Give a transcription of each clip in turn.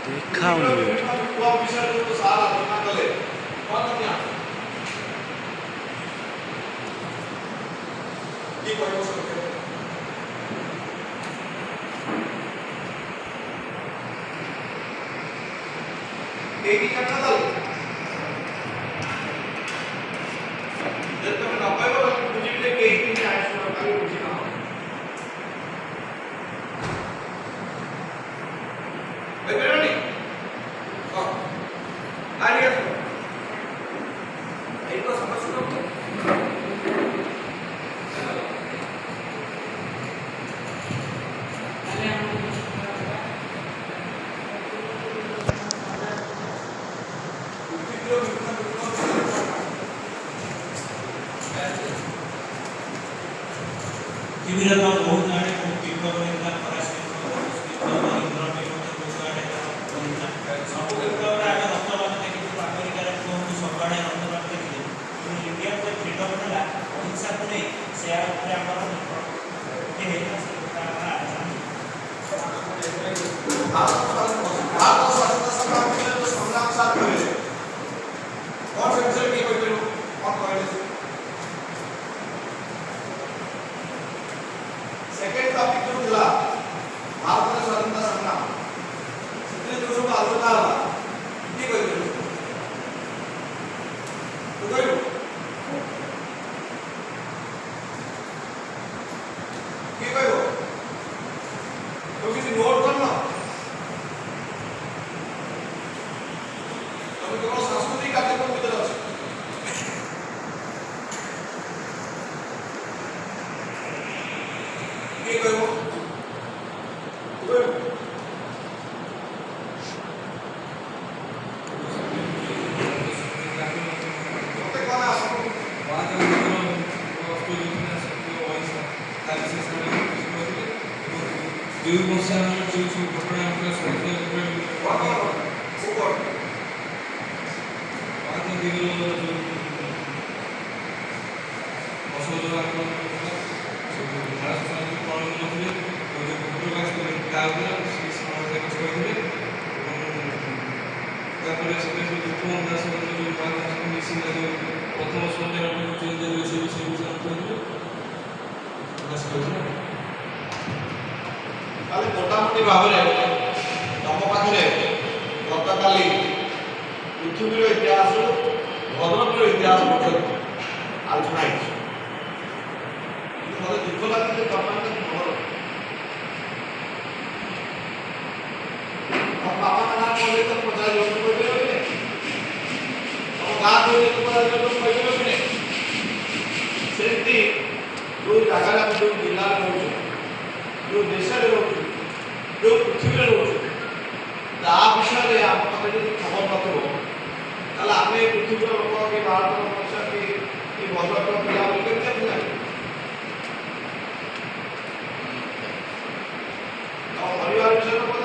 ଦେଖାଉନି मोटामोटी भाव तुम पाखे गतकाली पृथ्वीर इतिहास भद्रकर इतिहास आलोचना मत दुख लगे तुम बाबा ना कहले तो 50 लोग कहते तुम गाँ कहले तो 50 लोग कहते सेमती जो जगह जो जिला रोच जो देश में रोच जो पृथ्वी में रोच ता विषय आम पाखे जो खबर नथो आम पृथ्वी लोक कि भारत मनुष्य कि भद्रक पिला केमती परिवार विषय तुम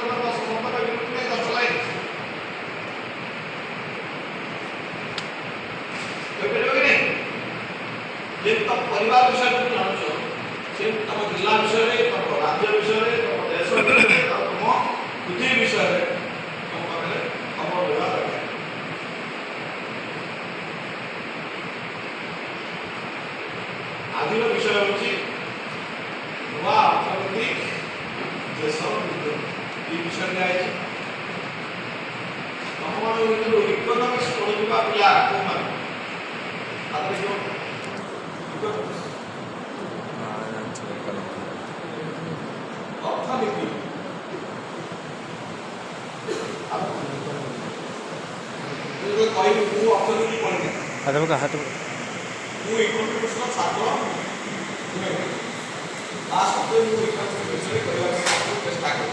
परिवार विषय तुम जान से तुम जिला विषय तुम राज्य विषय तुम देश विषय तुम पृथ्वी विषय तुम पाखे खबर व्यवहार आज विषय हूँ नुआ अर्थनीति देश विषय दिखाई तुम इकोनॉमिक्स पढ़ुवा पिला कौन अर्थनीति अर्थनीति पढ़े हाथ इकोनॉमिक्स छात्र इकोनॉमिक्स विषय चेष्टा कर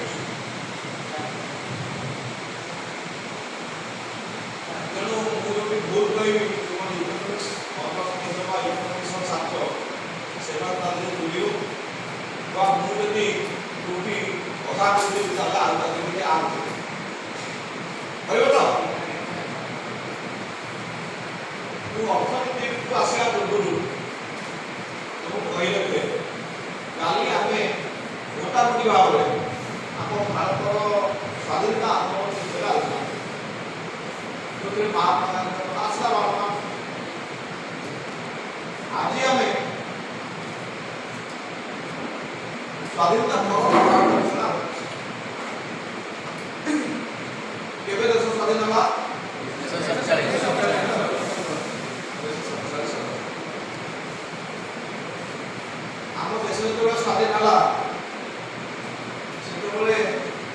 भूल कह इकोनॉमिक्स छात्र से भूल मुझे कोटी कथा कहते चला आगे आगे तो अर्थनीति को आसला पूर्व तुमको कहले काली आम मोटामोटी भाव में आम भारत स्वाधीनता आंदोलन ଯେଉଁଥିରେ ମହାତ୍ମା ଗାନ୍ଧୀଙ୍କ କଥା ଆସିଲା ବାରମ୍ବାର। ଆଜି ଆମେ ସ୍ୱାଧୀନତା କେବେ ଦେଶ ସ୍ୱାଧୀନ ହେଲା? ଆମ ଦେଶ ଯେତେବେଳେ ସ୍ୱାଧୀନ ହେଲା ସେତେବେଳେ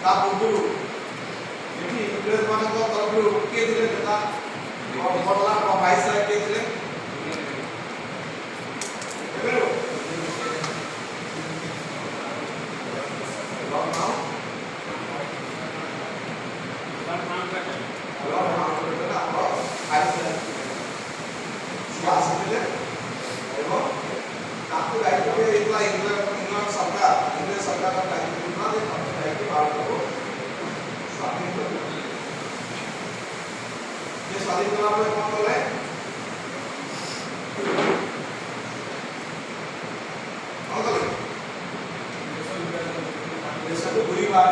ତା ପୂର୍ବରୁ ଏଠି ଇଂରେଜ ମାନଙ୍କ ତରଫରୁ କିଏ ଥିଲେ ନେତା? ବର୍ତ୍ତମାନ ଭାଇସରୟ କିଏ ଥିଲେ? स्वाधीन कला कौन कले देश को दुई बार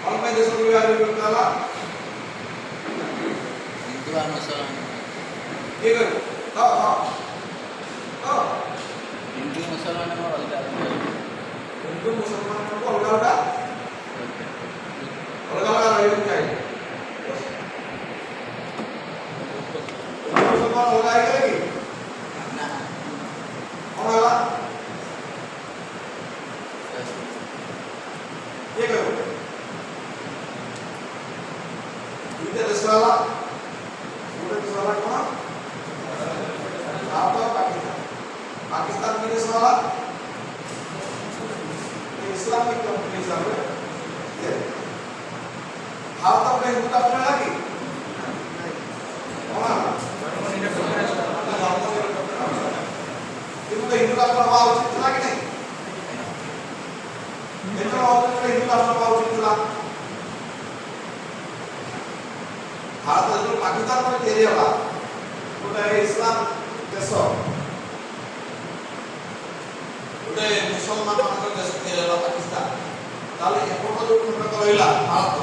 कौन पे देश को दुई बार कला हिंदू और मुसलमान ये कर हां हां हां हिंदू मुसलमान को अलग हिंदू मुसलमान को अलग अलग ରହିବାକୁ ଚାହିଁଲେ ମୁସଲମାନ ଅଲଗା ହେଇଗଲେ କି? କ'ଣ ହେଲା? କିଏ କହିବ? ଦୁଇଟା ଦେଶ ହେଲା। ଗୋଟେ ଦେଶ ହେଲା କ'ଣ? ଭାରତ ଆଉ ପାକିସ୍ତାନ। ପାକିସ୍ତାନ କି ଦେଶ ହେଲା? ଇସଲାମିକ କଣ୍ଟ୍ରି ହିସାବରେ भारत अपने हिंदू राष्ट्र लगी हिंदू राष्ट्र हवा उचित था कि नहीं? हिंदू राष्ट्र हवा उचित था। भारत जो पाकिस्तान पर तेरी हवा गोटे इस्लाम देश गोटे मुसलमान मान देश तेरी हवा पाकिस्तान ताले एपट जो खंडक रहिला भारत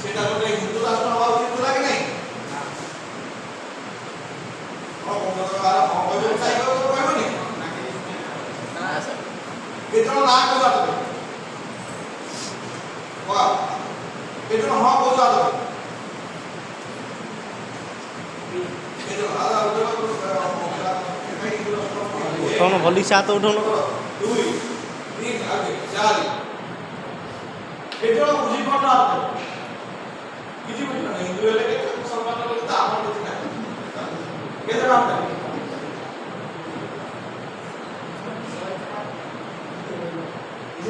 सेटा गोटे हिंदू राष्ट्र हवा उचित था कि नहीं? केतना ना को जातो वाह केतना हां को जातो केतना आधा उठोनो भली साथ उठोनो 2 3 आगे 4 केतना बुझी पड़ता आपको किसी भी नहीं हिंदू वाले के मुसलमान वाले तो आप कुछ नहीं केतना आपका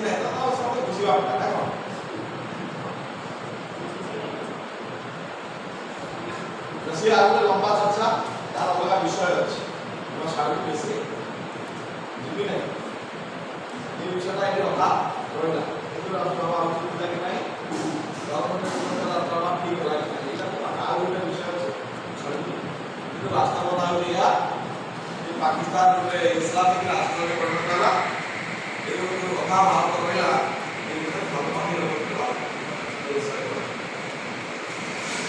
नहीं तो उसको खुशी वाला है कौन रसिया आगे लंबा चर्चा तार अलग विषय अछि हम सारी बेसी जीवी नहीं ये विषयटा एठी रखा रहला एतो प्रभाव उचित कि नहीं गवर्नमेंट का प्रभाव ठीक होला कि नहीं एटा आ गोटे विषय अछि छड़ी କିନ୍ତୁ ବାସ୍ତବତା ହେଉଛି ଏହା ଯେ ପାକିସ୍ତାନ ଗୋଟେ ଇସଲାମିକ ରାଷ୍ଟ୍ରରେ ପରିଣତ ହେଲା। ଏଇ ଯୋଉ କଥା ଭାରତ ରହିଲା ଏ ଭିତରେ ଧର୍ମ ନିରପେକ୍ଷ ଦେଶ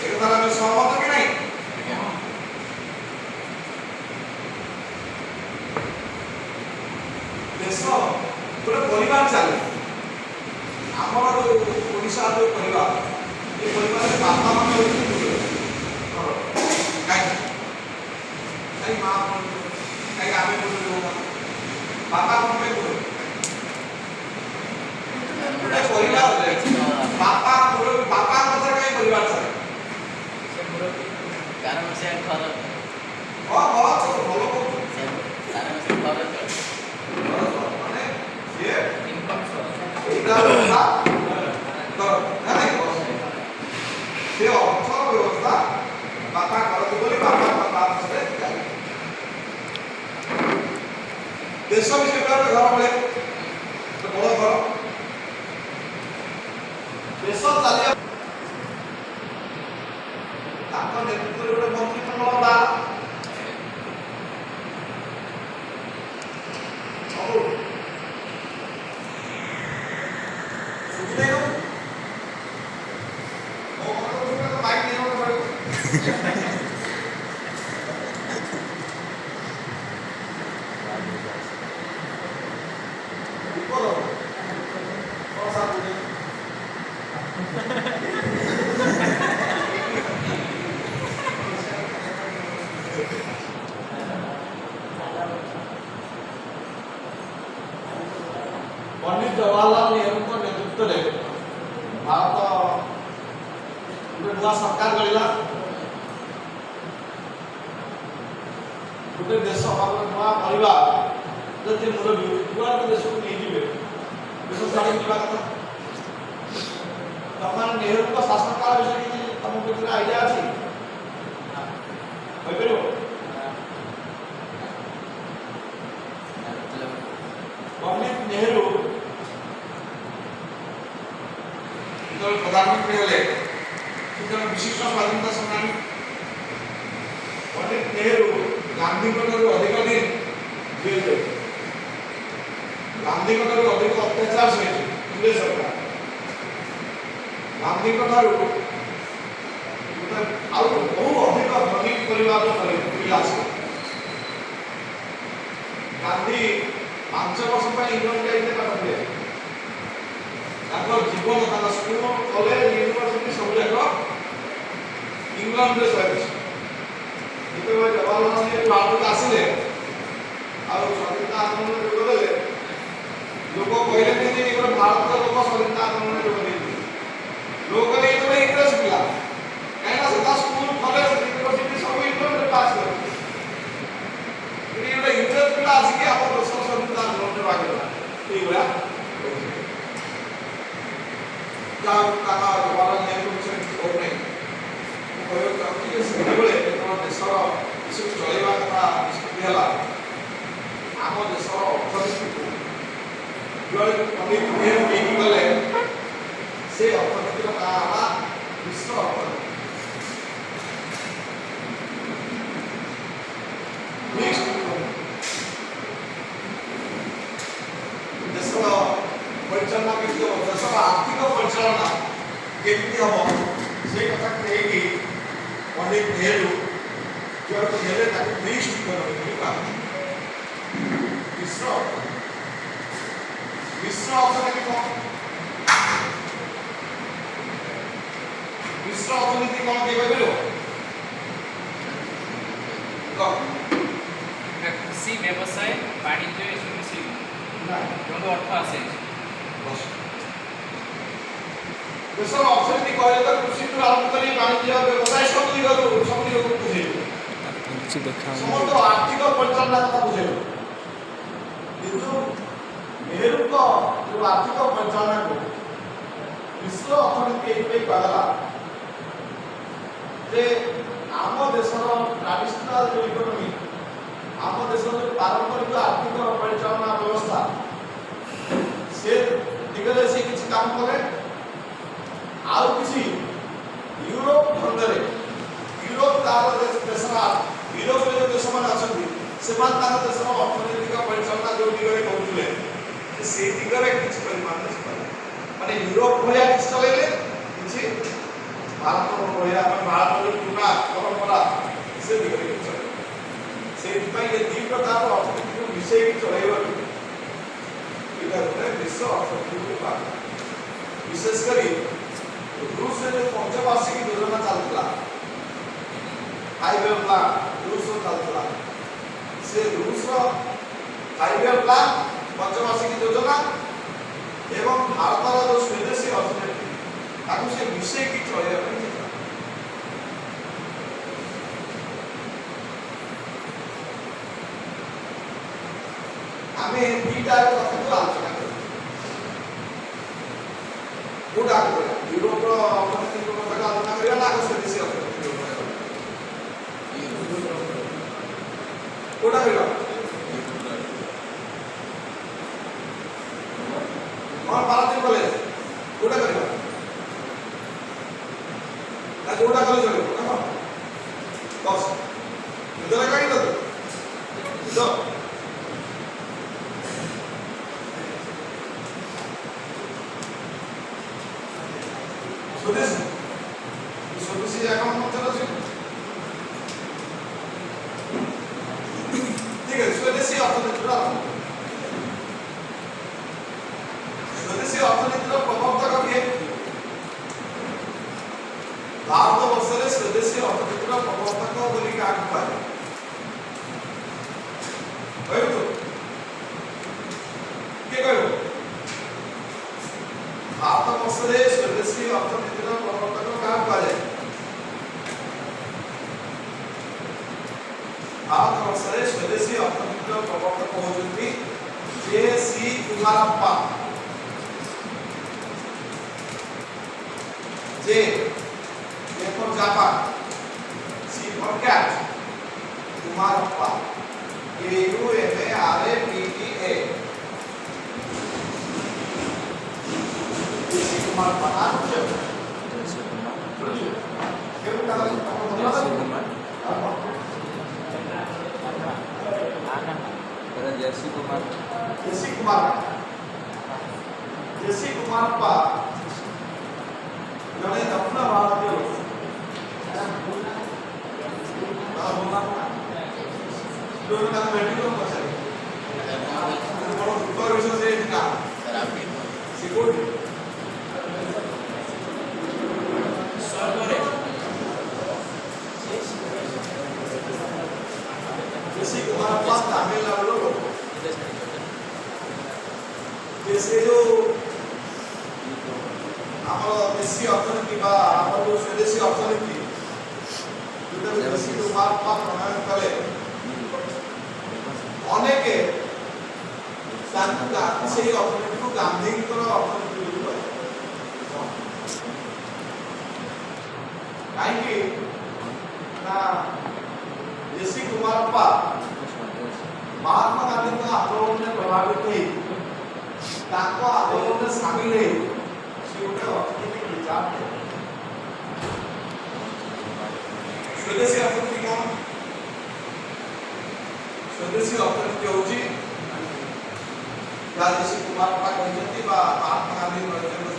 ଏ କଥା ଆମେ ସହମତ କି ନାହିଁ? ଦେଶ ଗୋଟେ ପରିବାର ଚାଲେ ଆମର ଯୋଉ ଓଡ଼ିଶା ଯୋଉ ପରିବାର ଏ ପରିବାରରେ ବାପା ମାନେ ହେଉଛନ୍ତି काई मां काई आमे बोलते हो बाबा कौन पे बोले पूरा परिवार बाबा बोले बाबा मतलब काई परिवार चले कारण से घर ओ बहुत भलो को कारण से घर माने ये इनकम सोर्स एटा व्यवस्था तो नहीं से अर्थ व्यवस्था बापा करते बोले बापा बाप से देश विषय घर बोले तो बड़ घर देश चलिया ताको नेतृत्व गोटे मंत्री मंडल बा सब सुविधा पंडित जवाहरलाल नेहरू नेतृत्व में भारत नुआ सरकार गढ़ा गोटे देश नुआ परिवार जब मुरबी जुआड़ देश को नहीं जी देश छाड़ी जावा कथा तुम नेहरू शासन काल विषय तुम किसी आइडिया अच्छी पंडित नेहरू प्रधानमंत्री हेले विशिष्ट स्वाधीनता संग्रामी पंडित नेहरू गांधी अधिक दिन जेल गांधी अधिक अत्याचार से इंग्रेज सरकार गांधी बहु अधिक धनी परिवार पिला गांधी 5 वर्ष इंग्लैंड जाइए पाठ दिए जीवन स्कूल कॉलेज यूनिवर्सिटी सब जाक इंग्लैंड में सर जवाहरलाल नेहरू भारत आसिले स्वाधीनता आंदोलन जोगदे लोक कहले भारत लोक स्वाधीनता आंदोलन जोगदे लोक इंग्रेज पिला कहीं स्कूल कॉलेज यूनिवर्सिटी सब इंग्लैंड में पास कर इंग्रेज पिला आसिक आप देश स्वाधीनता आंदोलन में भाग ये जवाहरलाल नेहरू देशर चलवा कथा निष्पत्ति है आम देशर अर्थनीति पंडित नेहरू नहीं गले से अर्थनीति ना विश्व देशर परिचालना के देशर आर्थिक परिचालना केमती हम से कथा कही पंडित नेहरू जो हेले विश्व विश्व अर्थनीति कौन विश्व अर्थनीति कौन कृषि व्यवसाय वाणिज्य जो अर्थ आसे देशर अर्थनीति कहले तो कृषि आरंभ कर वाणिज्य व्यवसाय सब बुझे समस्त आर्थिक परिचालना कथा बुझे किंतु नेहरू को जो आर्थिक परिचालना को विश्व अर्थनीति कहला जे आम देशर ट्रेडिशनल जो इकोनॉमी आम देशर जो पारंपरिक आर्थिक परिचालना व्यवस्था से दिगरे से किसी काम करे आउ किसी यूरोप ढंगरे यूरोप तार देशरा यूरोप रे जो देश मान अछंती से मान तार देशर अर्थनैतिक परिचालना जो दिगरे कहउले से दिगरे किछ परिमाण माने यूरोप भया किछ चलेले किछ भारत भया भारत रो पुना परंपरा से दिगरे किछ से ये दी प्रकार अर्थनीति विषय की चलेबा इधर विश्व अर्थनीति का विशेष करी रूस ने पंचवार्षिक योजना चलता 5 ईयर प्लान रूस चलता से रूस 5 ईयर प्लान पंचवार्षिक योजना एवं भारत जो स्वदेशी अर्थनीति ताकू से विषय की चलेबा आमे दीटा कथा को आलोचना करू कोडा यूरोप अर्थनीति को कथा आलोचना करिया ना स्वदेशी अर्थनीति कोडा करिया और भारत कॉलेज कोडा करिया ना कोडा कॉलेज चलो बस इधर कहीं तो स्वदेशी स्वदेशी जाकर मतलब ବର୍ଷରେ ସ୍ୱଦେଶୀ ଅର୍ଥନୀତିର ପ୍ରବର୍ତ୍ତକ କାହାକୁ କୁହାଯାଏ? ଭାରତ ବର୍ଷରେ ସ୍ୱଦେଶୀ ଅର୍ଥନୀତିର ପ୍ରବର୍ତ୍ତକ ହେଉଛନ୍ତି J.C. କୁମାରପ୍ପା। J for Japan, C for cat, Kumarappa, K-U-M-A-R-A-P-P-A। J.C. Kumarappa नाम क्या है? जैसे कुमार क्यों कहा जैसे कुमार जैसे कुमार J.C. कुमारप्पा। J.C. कुमारप्पा जड़े दक्षिण भारतीय मेडिकल पचारे बड़ दुखर विषय से सिक्योरिटी ସର୍ବରେ J.C. कुमारप्पा तमिलनाडु लोग जैसे जो ଆମର ଦେଶୀ ଅର୍ଥନୀତି ବା ଆମର ଯେଉଁ ସ୍ୱଦେଶୀ ଅର୍ଥନୀତି ଯେଉଁଟାକୁ J.C. କୁମାରପ୍ପା ପ୍ରଣୟନ କଲେ ଅନେକ ସେହି ଅର୍ଥନୀତିକୁ ଗାନ୍ଧୀଙ୍କର ଅର୍ଥନୀତି ବୋଲି କୁହାଯାଏ। କାହିଁକି ନା J.C. କୁମାରପ୍ପା ମହାତ୍ମା ଗାନ୍ଧୀଙ୍କ ଆନ୍ଦୋଳନରେ ପ୍ରଭାବିତ ହୋଇ ତାଙ୍କ ଆନ୍ଦୋଳନରେ ସାମିଲ ହୋଇ ଗୋଟେ ଅର୍ଥନୀତିକ ବିଚାର ସ୍ୱଦେଶୀ ଅର୍ଥନୀତି କ'ଣ? ସ୍ୱଦେଶୀ ଅର୍ଥନୀତି ହେଉଛି ଯାହା J.C. କୁମାରପ୍ପା କହିଛନ୍ତି ବା ମହାତ୍ମା ଗାନ୍ଧୀ କହିଛନ୍ତି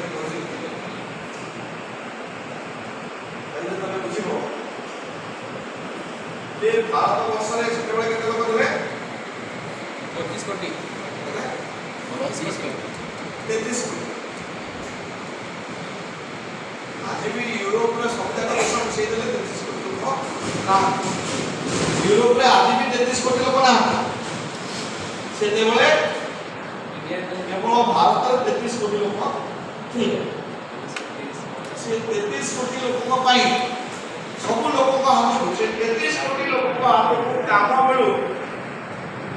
ତମେ ବୁଝିବ ଯେ ଭାରତ ବର୍ଷରେ ସେତେବେଳେ କେତେ ଲୋକ ଥିଲେ? 25 କୋଟି 25 କୋଟି 33 କୋଟି। आज भी यूरोप में सब जगह देश मिसई देले 33 कोटी लोक ना यूरोप रे आज भी 33 कोटी लोक ना से देबले केवल भारत रे 33 कोटी लोक ठीक से 33 कोटी लोक पई सब लोक को हम से 33 कोटी लोक को हम काम मिलू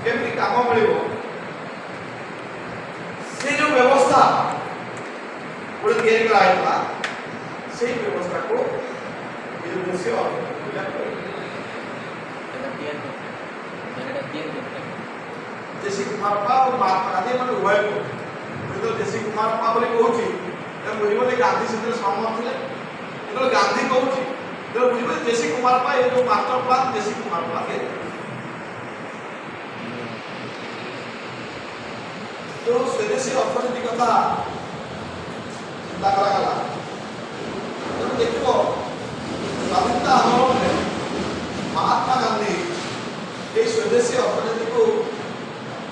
केमि काम मिलिबो से जो व्यवस्था पूरे तैयारी कराइला সেই ব্যবস্থাকে দেশীয় J.C. কুমারপ্পা ও মহাত্মা গান্ধী মানে উভয় তো J.C. কুমারপ্পা বলে কହୁଛି এটা বুঝিব যে গান্ধী সেটা সহমত ଥିଲେ যেটা গান্ধী কହୁଛି এটা বুঝিব J.C. কুমারপ্পা এই যে মাস্টার প্ল্যান J.C. কুমারপ্পা কে তো স্বদেশী অর্থনীতি কথা চিন্তা করা গেল देखो स्वाधीनता आंदोलन में महात्मा गांधी ये स्वदेशी अर्थनीति को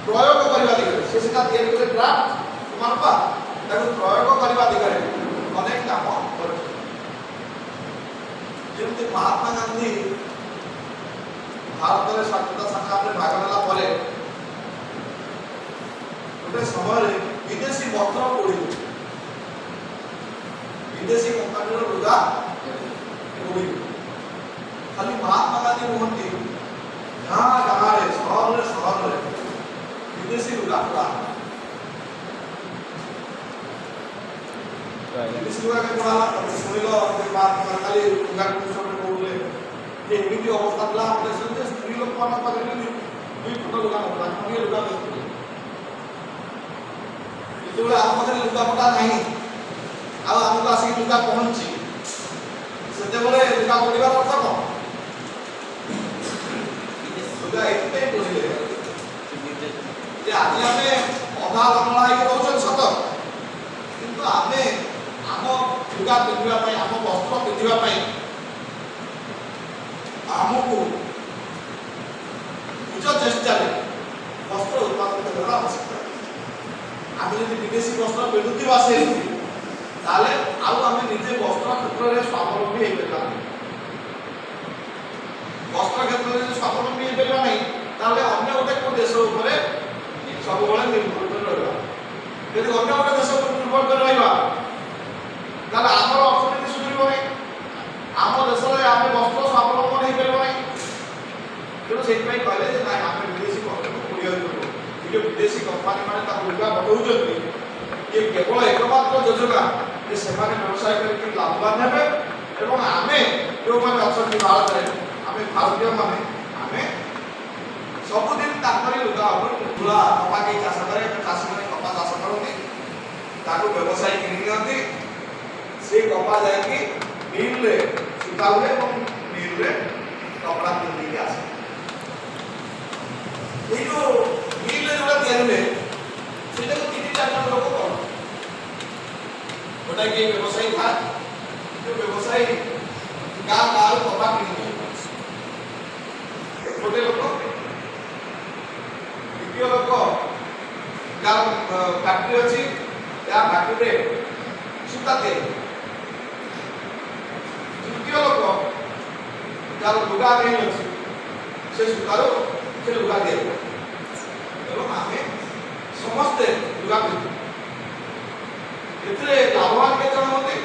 प्रयोग करने दिगरे से सीधा तैयारी करे ड्राफ्ट कुमारप्पा ताको प्रयोग करने दिगरे अनेक काम कर जेमति महात्मा गांधी भारत रे स्वाधीनता संग्राम रे भाग नेला परे गोटे समय विदेशी वस्त्र पड़ी विदेशी कंपनी लुगा खाली महात्मा गांधी नुहति गाँ गाँव सहर विदेशी लुगा पूरा विदेशी लुगा के पूरा शुणिल महात्मा खाली लुगा सब कहले जे एमती अवस्था था देश स्त्री लोक मान पाखे दुई फुट लुगा नथा खंडिए लुगा मिलुले जेतबे आम पाखे लुगा पटा नहीं आमको आसिक लुगा पहुंची से लुगा पड़ार अर्थ कौन लुगा ये पड़े आज आम अधा लंगड़ा रोचन सत किंतु आम आम लुगा पिंधापी आम वस्त्र पिंधापी आमको निज चेष्टा वस्त्र उत्पादन करने आवश्यकता आम जो विदेशी वस्त्र पिंधुवा से ताले आउ आमे निजे वस्त्र क्षेत्र रे स्वावलंबी हे परबा वस्त्र क्षेत्र रे स्वावलंबी हे परबा नहीं ताले अन्य गोटे को देश ऊपर सब बळे निर्भर कर रहबा यदि अन्य गोटे देश ऊपर निर्भर कर रहबा ସେଇଥିପାଇଁ କହିଲେ ଯେ ନାଇଁ ଆମେ ବିଦେଶୀ କମ୍ପାନୀକୁ କୋଡ଼ିଏ ଦେବୁ। ଏ ଯେଉଁ ବିଦେଶୀ କମ୍ପାନୀ ମାନେ ତାକୁ ଲୁଗା ପଠାଉଛନ୍ତି ଇଏ କେବଳ ଏକମାତ୍ର ଯୋଜନା ଯେ ସେମାନେ ବ୍ୟବସାୟ କରିକି ଲାଭବାନ ହେବେ ଏବଂ ଆମେ ଯେଉଁମାନେ ଅଛନ୍ତି ଭାରତରେ ଆମେ ଭାରତୀୟମାନେ ଆମେ ସବୁଦିନ ତାଙ୍କରି ଲୁଗା ତୁଳା କପା କେହି ଚାଷ କରେ ଚାଷୀମାନେ କପା ଚାଷ କରନ୍ତି ତାକୁ ବ୍ୟବସାୟୀ କିଣି ନିଅନ୍ତି ସେ କପା ଯାଇକି ମିଲରେ ସୂତା ହୁଏ ଏବଂ ମିଲରେ କପଡ଼ା ପିନ୍ଧିକି ଆସେ। ଏଇ ଯେଉଁ ମିଲରେ ଯେଉଁଟା ତିଆରି ହୁଏ ସେଇଟାକୁ 3-4 ଜଣ ଲୋକ କରନ୍ତି। ଗୋଟାଏ କିଏ ବ୍ୟବସାୟୀ ଥାଏ ଯେଉଁ ବ୍ୟବସାୟୀ ଗାଁ ଗାଁରୁ କପା କିଣି ନିଏ ଗୋଟେ ଲୋକ ଦ୍ୱିତୀୟ ଲୋକ ଯାହାର ଫ୍ୟାକ୍ଟ୍ରି ଅଛି ଯାହା ଫ୍ୟାକ୍ଟ୍ରିରେ ସୂତା ତିଆରି ତୃତୀୟ ଲୋକ ଯାହାର ଲୁଗା ନେଇ ଅଛି ସେ ସୂତାରୁ ସେ ଲୁଗା ତିଆରି ଏବଂ ଆମେ ସମସ୍ତେ ଲୁଗା ପିନ୍ଧୁ। ଏଥିରେ ଲାଭବାନ କେତେ ଜଣ ହୁଅନ୍ତି?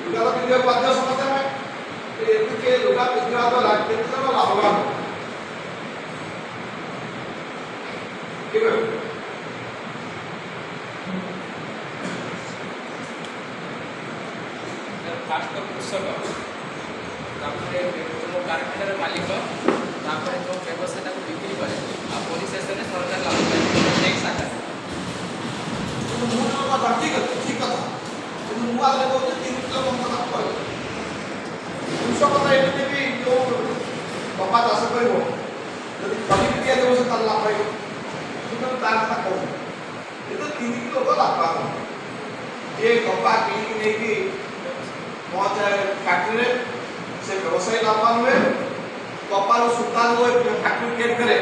ଲୁଗା ତ ପିନ୍ଧିବାକୁ ବାଧ୍ୟ ସମସ୍ତେ ଆମେ ଏଥିରେ ଲୁଗା ପିନ୍ଧିବା ଦ୍ୱାରା କେତେ ଜଣ ଲାଭବାନ କେବେ फास्ट कृषक तापर जो कारखानार मालिक तापर जो व्यवसाय को बिक्री करे आ परिशेष में सरकार लाभ पाए टैक्स आकार ठीक कथा କିନ୍ତୁ ମୁଁ ଆଗରେ କହୁଛି 3 କିଲୋ କଥା କହିବି କୃଷକତା ଏମିତି ବି ଯେଉଁ କପା ଚାଷ କରିବ ଯଦି ଖଲିକି ଦିଆଯିବ ସେ ତାର ଲାଭ ପାଇବ କିନ୍ତୁ ତା କଥା କହୁଛି ଏ ତ 3 କିଲୋ ଲାଭ ଯିଏ କପା କିଣିକି ନେଇକି ପହଞ୍ଚାଏ ଫ୍ୟାକ୍ଟ୍ରିରେ ସେ ବ୍ୟବସାୟୀ ଲାଭବାନ ହୁଏ କପାରୁ ସୂତା ହୁଏ ଫ୍ୟାକ୍ଟ୍ରି ତିଆରି କରେ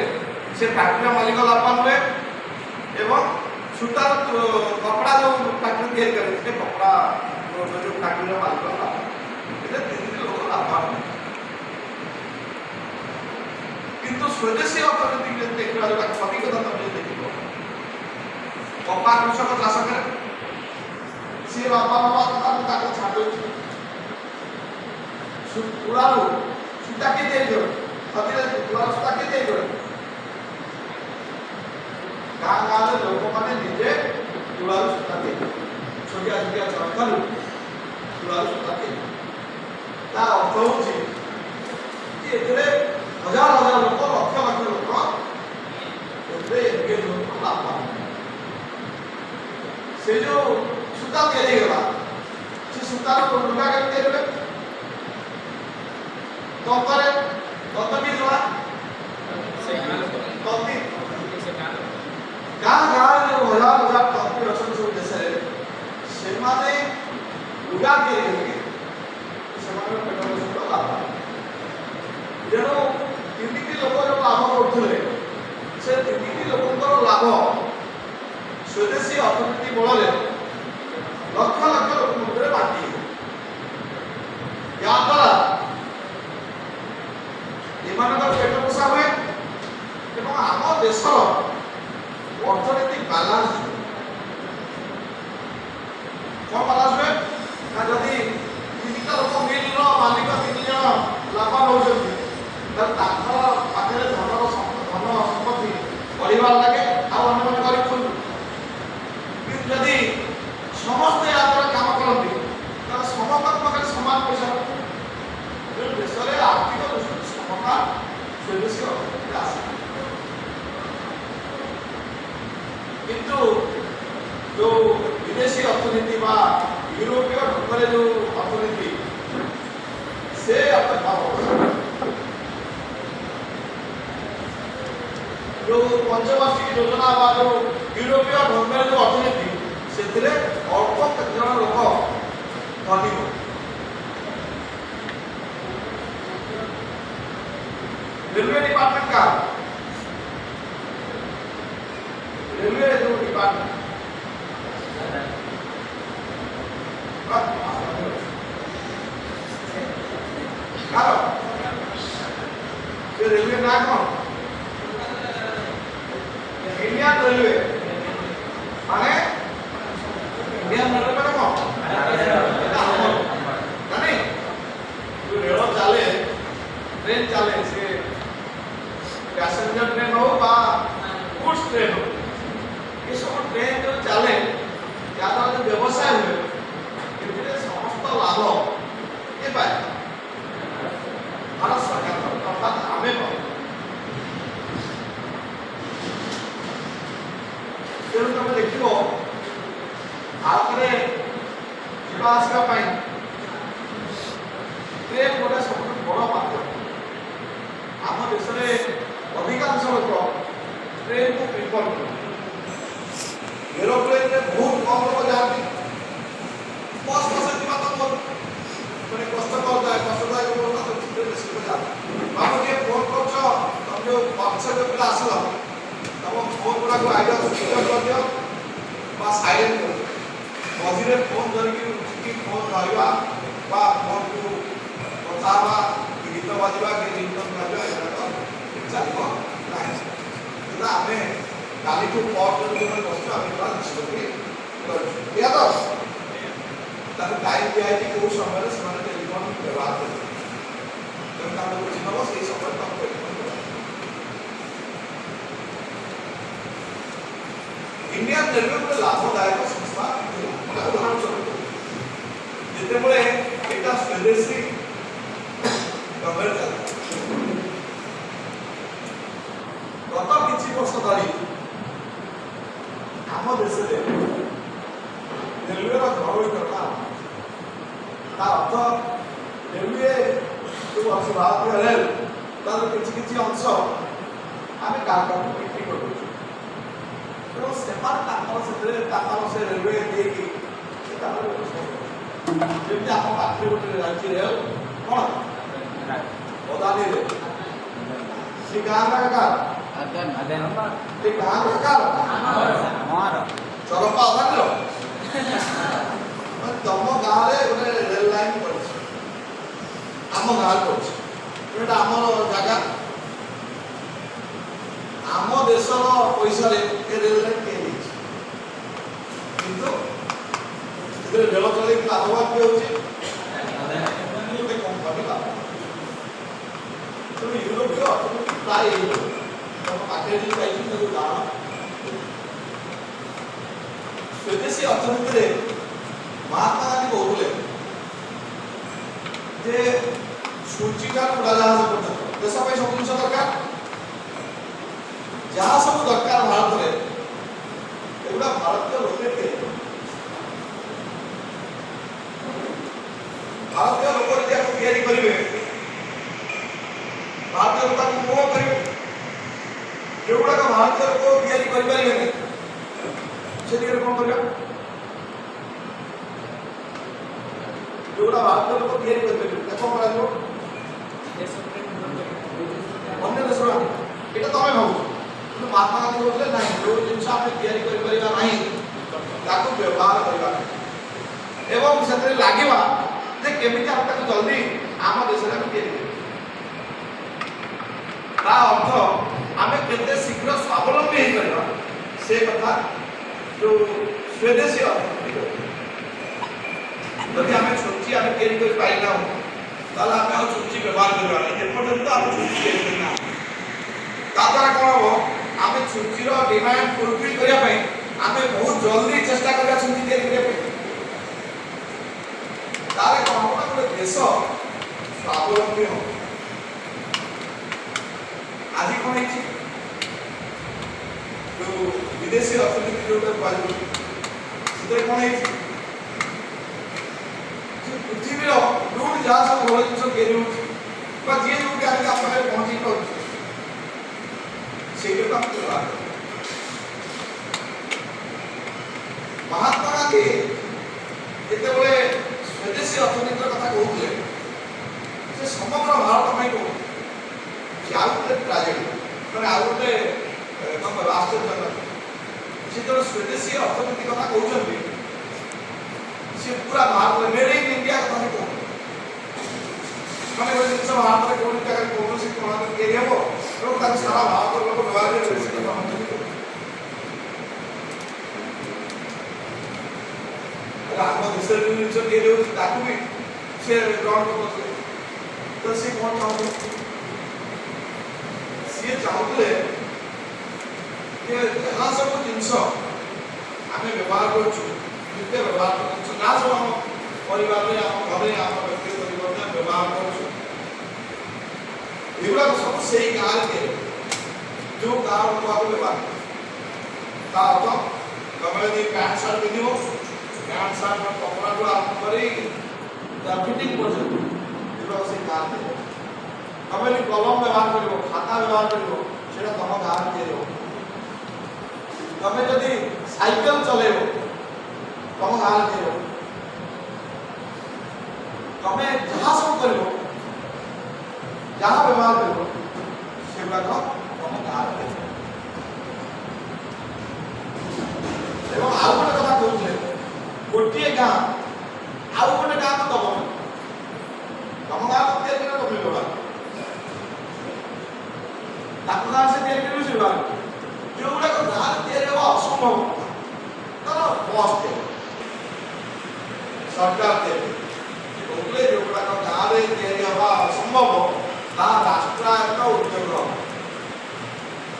ସେ ଫ୍ୟାକ୍ଟ୍ରିର ମାଲିକ ଲାଭବାନ ହୁଏ ଏବଂ ସୂତାର କପଡ଼ା ଯେଉଁ ଫ୍ୟାକ୍ଟ୍ରି ତିଆରି କରେ ସେ କପଡ଼ା ଯେଉଁ ଫ୍ୟାକ୍ଟ୍ରିର ମାଲିକ ଲାଭ ଏଥିରେ 3 ଲୋକ ଲାଭବାନ ହୁଏ। କିନ୍ତୁ ସ୍ୱଦେଶୀ ଅର୍ଥନୀତି ଯଦି ଦେଖିବା ଯେଉଁଟା କ୍ଷତିକତା ତମେ ଯଦି ଦେଖିବ କପା କୃଷକ ଚାଷ କରେ ସିଏ ବାପା ବାପା କଥା ମୁଁ ତାକୁ ଛାଡ଼ୁଛି ତୁଳାରୁ ସୂତା କିଏ ତିଆରି କରେ ଖଦିରେ ତୁଳାରୁ ସୂତା କିଏ ତିଆରି କରେ ଗାଁ ଗାଁରେ ଲୋକମାନେ ନିଜେ ତୁଳାରୁ ସୂତା ତିଆରି ଛୋଟିଆ ଛୋଟିଆ ଚରଖାରୁ ତୁଳାରୁ ସୂତା ତିଆରି ତା ଅର୍ଥ ହେଉଛି ଯେ ଏଥିରେ ହଜାର ହଜାର ଲୋକ ଲକ୍ଷ ଲକ୍ଷ ଲୋକ ଏଥିରେ ଏନଗେଜ ଲୋକ ଲାଭ ସେ ଯେଉଁ ସୂତା ତିଆରି ହେଇଗଲା ସେ ସୂତାର ଲୁଗା କେମିତି ତିଆରି ହୁଏ ତନ୍ତରେ ତନ୍ତ ବି ଜଣା ତନ୍ତି ଗାଁ ଗାଁରେ ଯେଉଁ ହଜାର ହଜାର ତନ୍ତ୍ରୀ ଅଛନ୍ତି ସବୁ ଦେଶରେ ସେମାନେ ଲୁଗା ତିଆରି କରିକି ସେମାନଙ୍କର ପେଟ ପୋଷଣ ଲାଭ ତେଣୁ 3ଟି ଲୋକ ଯେଉଁ ଲାଭ କରୁଥିଲେ ସେ 3ଟି ଲୋକଙ୍କର ଲାଭ ସ୍ୱଦେଶୀ ଅର୍ଥନୀତି ବଳରେ ଲକ୍ଷ ଲକ୍ଷ ଲୋକ ମଧ୍ୟରେ ବାଣ୍ଟି ଯାହାଦ୍ୱାରା ଏମାନଙ୍କର ପେଟ ପୋଷା ହୁଏ ଏବଂ ଆମ ଦେଶର ଅର୍ଥନୀତି ବାଲାନ୍ସ ହୁଏ। କ'ଣ ବାଲାନ୍ସ ହୁଏ ନା ଯଦି 3ଟା ଲୋକ ମିଲର ମାଲିକ 3 ଜଣ ଲାଭବାନ ହେଉଛନ୍ତି ତାହେଲେ ତାଙ୍କର ପାଖରେ ଧନ ସମ୍ପତ୍ତି ବଢ଼ିବାର ଲାଗେ ଆଉ ଅନ୍ୟମାନେ କରିପାରୁଛନ୍ତି। କିନ୍ତୁ ଯଦି ସମସ୍ତେ ଆଗରେ କାମ କରନ୍ତି ତାହେଲେ ସମସ୍ତଙ୍କ ପାଖରେ ସମାନ ପଇସା ଦେଶରେ ଆର୍ଥିକ ଦୃଷ୍ଟିରୁ ସମତା ସ୍ୱଦେଶୀ ଅର୍ଥନୀତି ଆସେ। କିନ୍ତୁ ଯେଉଁ ବିଦେଶୀ ଅର୍ଥନୀତି ବା ୟୁରୋପୀୟ ଢଙ୍ଗରେ ଯେଉଁ ଅର୍ଥନୀତି ସେ ଯେଉଁ ପଞ୍ଚବାର୍ଷିକ ଯୋଜନା ବା ଯେଉଁ ୟୁରୋପୀୟ ଢଙ୍ଗରେ ଯେଉଁ ଅର୍ଥନୀତି ସେଥିରେ ଅଳ୍ପ କେତେ ଜଣ ଲୋକ ଧନୀ ହୁଏ। रेलवे डिपार्टमेंट का रेलवे जो डिपार्टमेंट रेलवे ना कौन इंडियन रेलवे माने इंडियन रेलवे माने कौन नहीं देखो भारत में जीवा आसवा पाई ट्रेन गोटे सब बड़ माध्यम आम देश में अधिकांश लोक ट्रेन को प्रिफर कर एरोप्लेन में बहुत कम लोग जाती बस बस तो बहुत मैंने कष्टदायक अवस्था तो ट्रेन बेसी को जाती मान के फोन कर तुम जो पक्ष जो पिला आसल तुम फोन गुड़ा को आइडिया स्विच ऑफ कर दियो बा साइलेंट कर मझे फोन धरिकी फोन रहा फोन को कथा गीत बजा कि रिंगटोन बजा चलो आम काली को पट जो बस आम निष्पत्ति या तो टाइम दिखाई कौ समय से टेलीफोन व्यवहार करें बुझे से समय तुम टेलीफोन इंडियन रेलवे गोटे लाभदायक संस्था उदाहरण स्वरूप जितेबले यहाँ स्वदेशी गवर्नमेंट गत किसी वर्ष धरी आम देश रेलवे घरोईकरण अर्थ रेलवे जो अच्छे भारतीय रेल तार किसी अंश आम क्या बिक्री कर तेणु से रेलवे देकी जमी आम पाखे गोटे राज्य रेल कौन अदानी रेल से गाँव का चरपा अदानी तुम गाँव में गोटे रेल लाइन पड़े आम गाँव पड़े आम जगह आम देश पैसा रेल लाइन किंतु रेल चल लाभवान भी होती कंपनी लाभ तेणु यूरोपीय अर्थनीति प्राय पाखे जान स्वदेशी अर्थनीति महात्मा गांधी कहते जे सूचिका उड़ाजाहाज पर्यटन देश सब जिन दरकार जहाँ सब दरकार भारत में एगुड़ा भारतीय लोके भारतीय लोक या करेंगे भारतीय लोक मोह करेंगे जोगुड़ाक भारतीय लोक या से कौन कर जोड़ा भारतीय लोक या कौन कर अन्य देश यहाँ तुम भाव महात्मा गांधी कहते ना जो जिन आम या व्यवहार करवा एवं से लगे केमी जल्दी आम देश अर्थ आम के शीघ्र स्वावलंबी हो पार से कथा जो स्वदेशी अर्थनीति जदि आम छुंची आम पाइना आम छुंची व्यवहार करवा एपर्यंत आम छुंची करना द्वारा कौन हम आम छुंचीर डिमांड फुलफिल करने आम बहुत जल्दी चेष्टा करवा छुंची करने तारे कौन हम गोटे देश स्वावलंबी हो आज कौन है जो विदेशी अर्थनीति जो कह कौन है पृथ्वीर जो जहाँ सब भल जिन तैयारी जी जो आप पहुँची पार से महात्मा गांधी जितेबले स्वदेशी अर्थनीति कथा कहते से समग्र भारत में कहते आउ गोटे ट्राजेडी मैंने आउ गोटे आश्चर्य से जो स्वदेशी अर्थनीति कथा कहते सी पूरा भारत मेड इन इंडिया कथा से कहते मैंने गोटे जिन भारत में कौन जगह कौन सी तैयारी हम और सारा भारत लोग व्यवहार आम देश जो जिन तैयारी होती भी सी ग्रहण करते तो सी कौन चाहते सी चाहते जहाँ सब जिनस आम व्यवहार करते व्यवहार ना सब आम परिवार में आम घर आम व्यक्तिगत जीवन में व्यवहार करुड़ा सब से गाँव के जो गाँव को व्यवहार अर्थ ତମେ ଯଦି ପ୍ୟାଣ୍ଟ ସାର୍ଟ ପିନ୍ଧିବ ପ୍ୟାଣ୍ଟ ସାର୍ଟ କପଡ଼ାଠୁ ଆରମ୍ଭ କରି ଫିଟିଂ ପର୍ଯ୍ୟନ୍ତ ଏଗୁଡ଼ା ସେ ଗାଁରେ ଦେବ। ତମେ ଯଦି କଲମ ବ୍ୟବହାର କରିବ ଖାତା ବ୍ୟବହାର କରିବ ସେଇଟା ତମ ଗାଁରେ ତିଆରି ହେବ। ତମେ ଯଦି ସାଇକେଲ ଚଲେଇବ ତମ ଗାଁରେ ତିଆରି ହେବ। ତମେ ଯାହା ସବୁ କରିବ ଯାହା ବ୍ୟବହାର କରିବ ସେଗୁଡ଼ାକ ତମ ଗାଁରେ ତିଆରି ହେବ। ଏବଂ ଆଉ ଗୋଟେ କଥା କହୁଥିଲେ ଗୋଟିଏ ଗାଁ ଆଉ ଗୋଟେ ଗାଁକୁ ଦବ ନା ତମ ଗାଁକୁ ତିଆରି କରିବା ତମେ ବ୍ୟବହାର ତାକୁ ଗାଁ ସେ ତିଆରି କରିବ ସେ ବ୍ୟବହାର ଯେଉଁଗୁଡ଼ାକ ଗାଁରେ ତିଆରି ହେବା ଅସମ୍ଭବ ତାର ମସ୍ତ ସରକାର ତିଆରି କହୁଥିଲେ ଯେଉଁଗୁଡ଼ାକ ଗାଁରେ ତିଆରି ହେବା ଅସମ୍ଭବ ତାହା ରାଷ୍ଟ୍ରାୟତ୍ତ ଉଦ୍ୟୋଗ ହେବ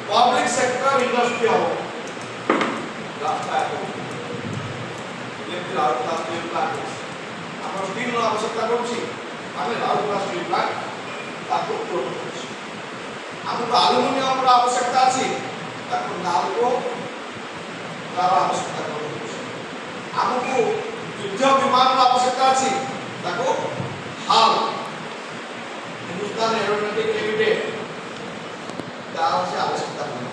ପବ୍ଲିକ ସେକ୍ଟର ଇଣ୍ଡଷ୍ଟ୍ରି ହେବ। ଆମର ଷ୍ଟିଲ୍ର ଆବଶ୍ୟକତା କରୁଛି ଆମେ ରାଉରକେଲା ଷ୍ଟିଲ୍ ପ୍ଲାଣ୍ଟ ତାକୁ ପୂରଣ କରୁଛୁ। ଆମକୁ ଆଲୁମିନିୟମର ଆବଶ୍ୟକତା ଅଛି ତାକୁ ନାଲକୋ ତାର ଆବଶ୍ୟକତା କରୁଛୁ। ଆମକୁ ଯୁଦ୍ଧ ବିମାନର ଆବଶ୍ୟକତା ଅଛି ତାକୁ ହାଲ ହିନ୍ଦୁସ୍ତାନ ଏରୋନଟିକ୍ ଲିମିଟେଡ୍ ତାର ସେ ଆବଶ୍ୟକତା କରୁଛୁ।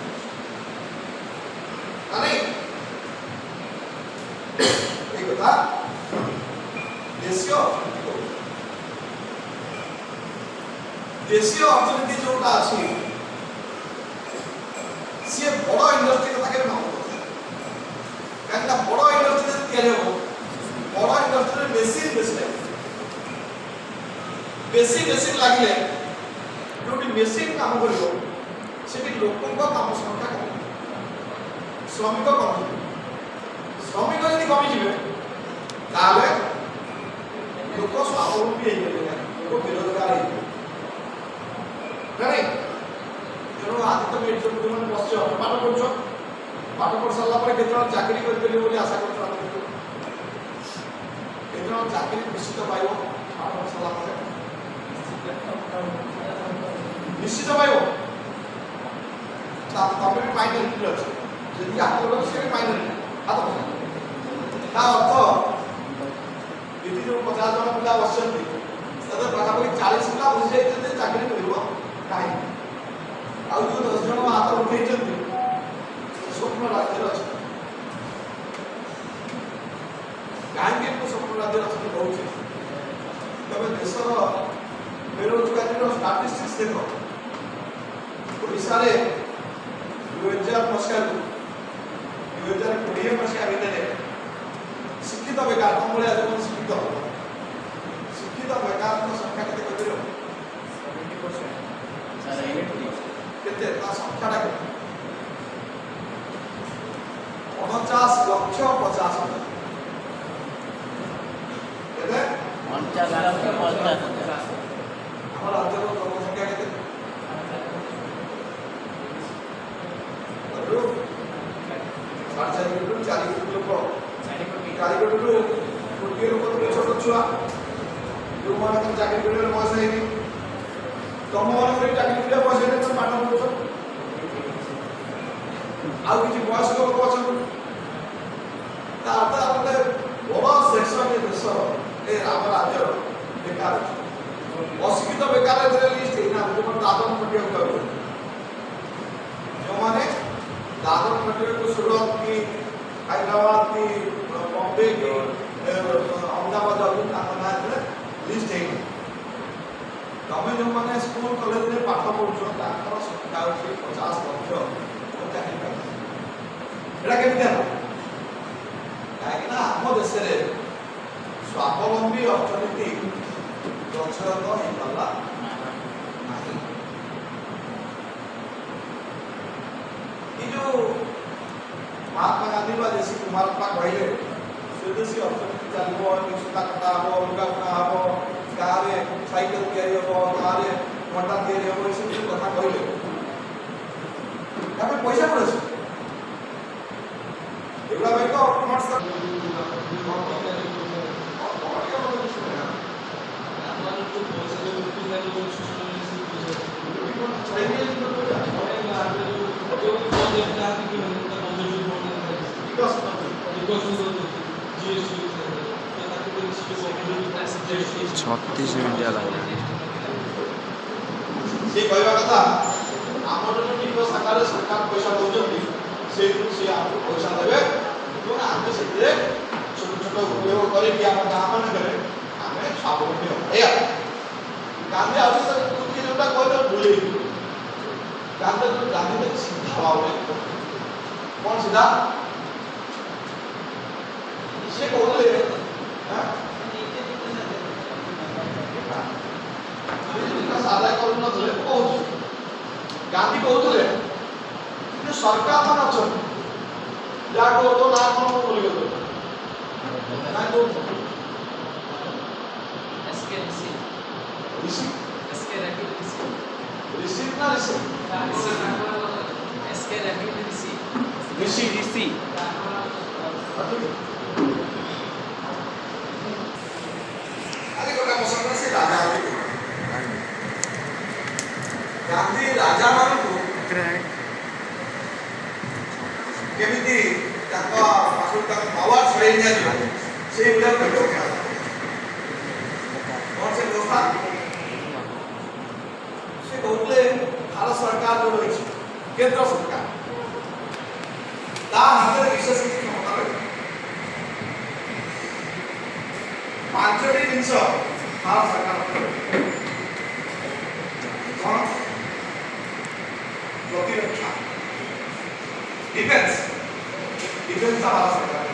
କଥା देशीय अर्थनीति जोटा अच्छी सी बड़ इंडस्ट्री कथा के भाव कहीं बड़ इंडस्ट्री तैयारी हो बड़ इंडस्ट्री मेसीन बेसी लगे जो मेसीन काम कर लोकों काम संख्या कम श्रमिक कम श्रमिक यदि कमिजे ताले लोक स्वावलंबी लोक बेरोजगार नहीं तेणु आज तुम ये जो मैंने बस पाठ पढ़ सारा केत चाकरी कर आशा कर चाकरी निश्चित पाइब पाठ पढ़ सारा निश्चित पाइब तमें भी माइनोरिटी अच्छे जी हाथ कर सी माइनोरिटी हाथ अर्थ ये जो 50 जन पिला बस पाखापाखि 40 पिला बुझी जाइए चाकरी मिल कहीं आउ जो 10 जन हाथ उठे स्वप्न राज्य अच्छे कहीं स्वप्न राज्य अच्छे कहूँ तब देशर बेरोजगारी स्टाटिस्टिक्स देख ओडिशा 2000 मसीह 2020 मसीहा भितर शिक्षित बेकार कम भाया जो शिक्षित बेकार संख्या के संख्या 49,50,000 आम राज्य जनसंख्या के 4 कोटी लोक गोटे लोक छोट छुआ जो मान चाकरी कर बयस है तुम मान चाकरी कर बयस है तुम पाठ पढ़ुच आउ कि वयस्क लोक अच्छा गोटे बड़ सेक्शन देश आम राज्य बेकार अशिक्षित बेकार लिस्ट है जो दादन खटिया जो मैंने दादन खटिया सूरत की हैदराबाद की बॉम्बे की अहमदाबाद लिस्ट है तुम जो मैंने स्कूल कॉलेज में पाठ पढ़ुच संख्या होती 50 लाख चाकरी कमी कहीं आम देश में स्वावलंबी अर्थनीति प्रचलित हो पारा जो महात्मा गांधी देशी कुमारप्पा कहले स्वदेशी अर्थनीति चलो सूता कटा हम लुगा बुना हम गाँव में साइकेल तैयारी हम गाँव में घंटा तैयारी हम ये सब कथा कहले पैसा पड़े एगुला भाई तो ऑटोमेटिक छत्तीस मिनिट लगे से कहवा कथा आमर जो टिको सरकार पैसा दौरान से आपको पैसा देवे आम से छोट छोट उपयोग करके गाँव मानक आम स्वावलम्बी हम गांधी आज जोटा कहते भूल गांधी सीधा भाव कौन सीधा से कहते सादा कर गांधी कहते सरकार मान अच्छा या तो ना कौन बोल गांधी राजा मानू केमिति पावर छड़े से कौन से व्यवस्था से कहते भारत सरकार जो रही केंद्र सरकार हाथ में विशेष क्षमता रही पांचटी जिनस भारत सरकार कौन प्रतिरक्षा डिफेंस डिफेंस भारत सरकार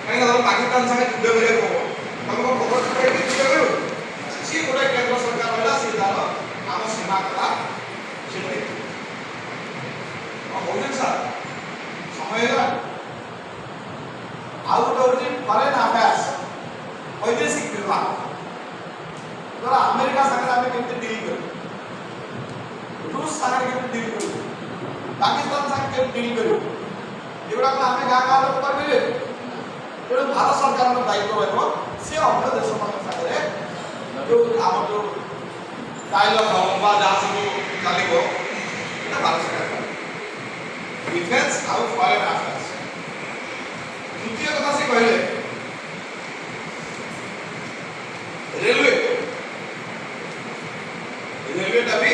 कहीं पाकिस्तान संगे युद्ध करिया को तुमको खबर छाड़े युद्ध करू सी गोटे केंद्र सरकार होला सी दार आम सीमा कला छिड़े बहुजन सर समय आउट ऑफ फॉरेन अफेयर्स वैदेशिक विभाग द्वारा अमेरिका संगे आम केमती डील करू रूस संगे केमती डील करू पाकिस्तान संगे केमती डील करू एगुड़ा आम गाँ गाँव लोग करेंगे तेणु भारत सरकार दायित्व रहा सी अन्य देश सागर जो आम जो डायलग हम जहाँ सब चलो भारत सरकार डिफेंस आउ फॉरेन अफेयर्स द्वितीय कथा से कहले रेलवे रेलवेटा भी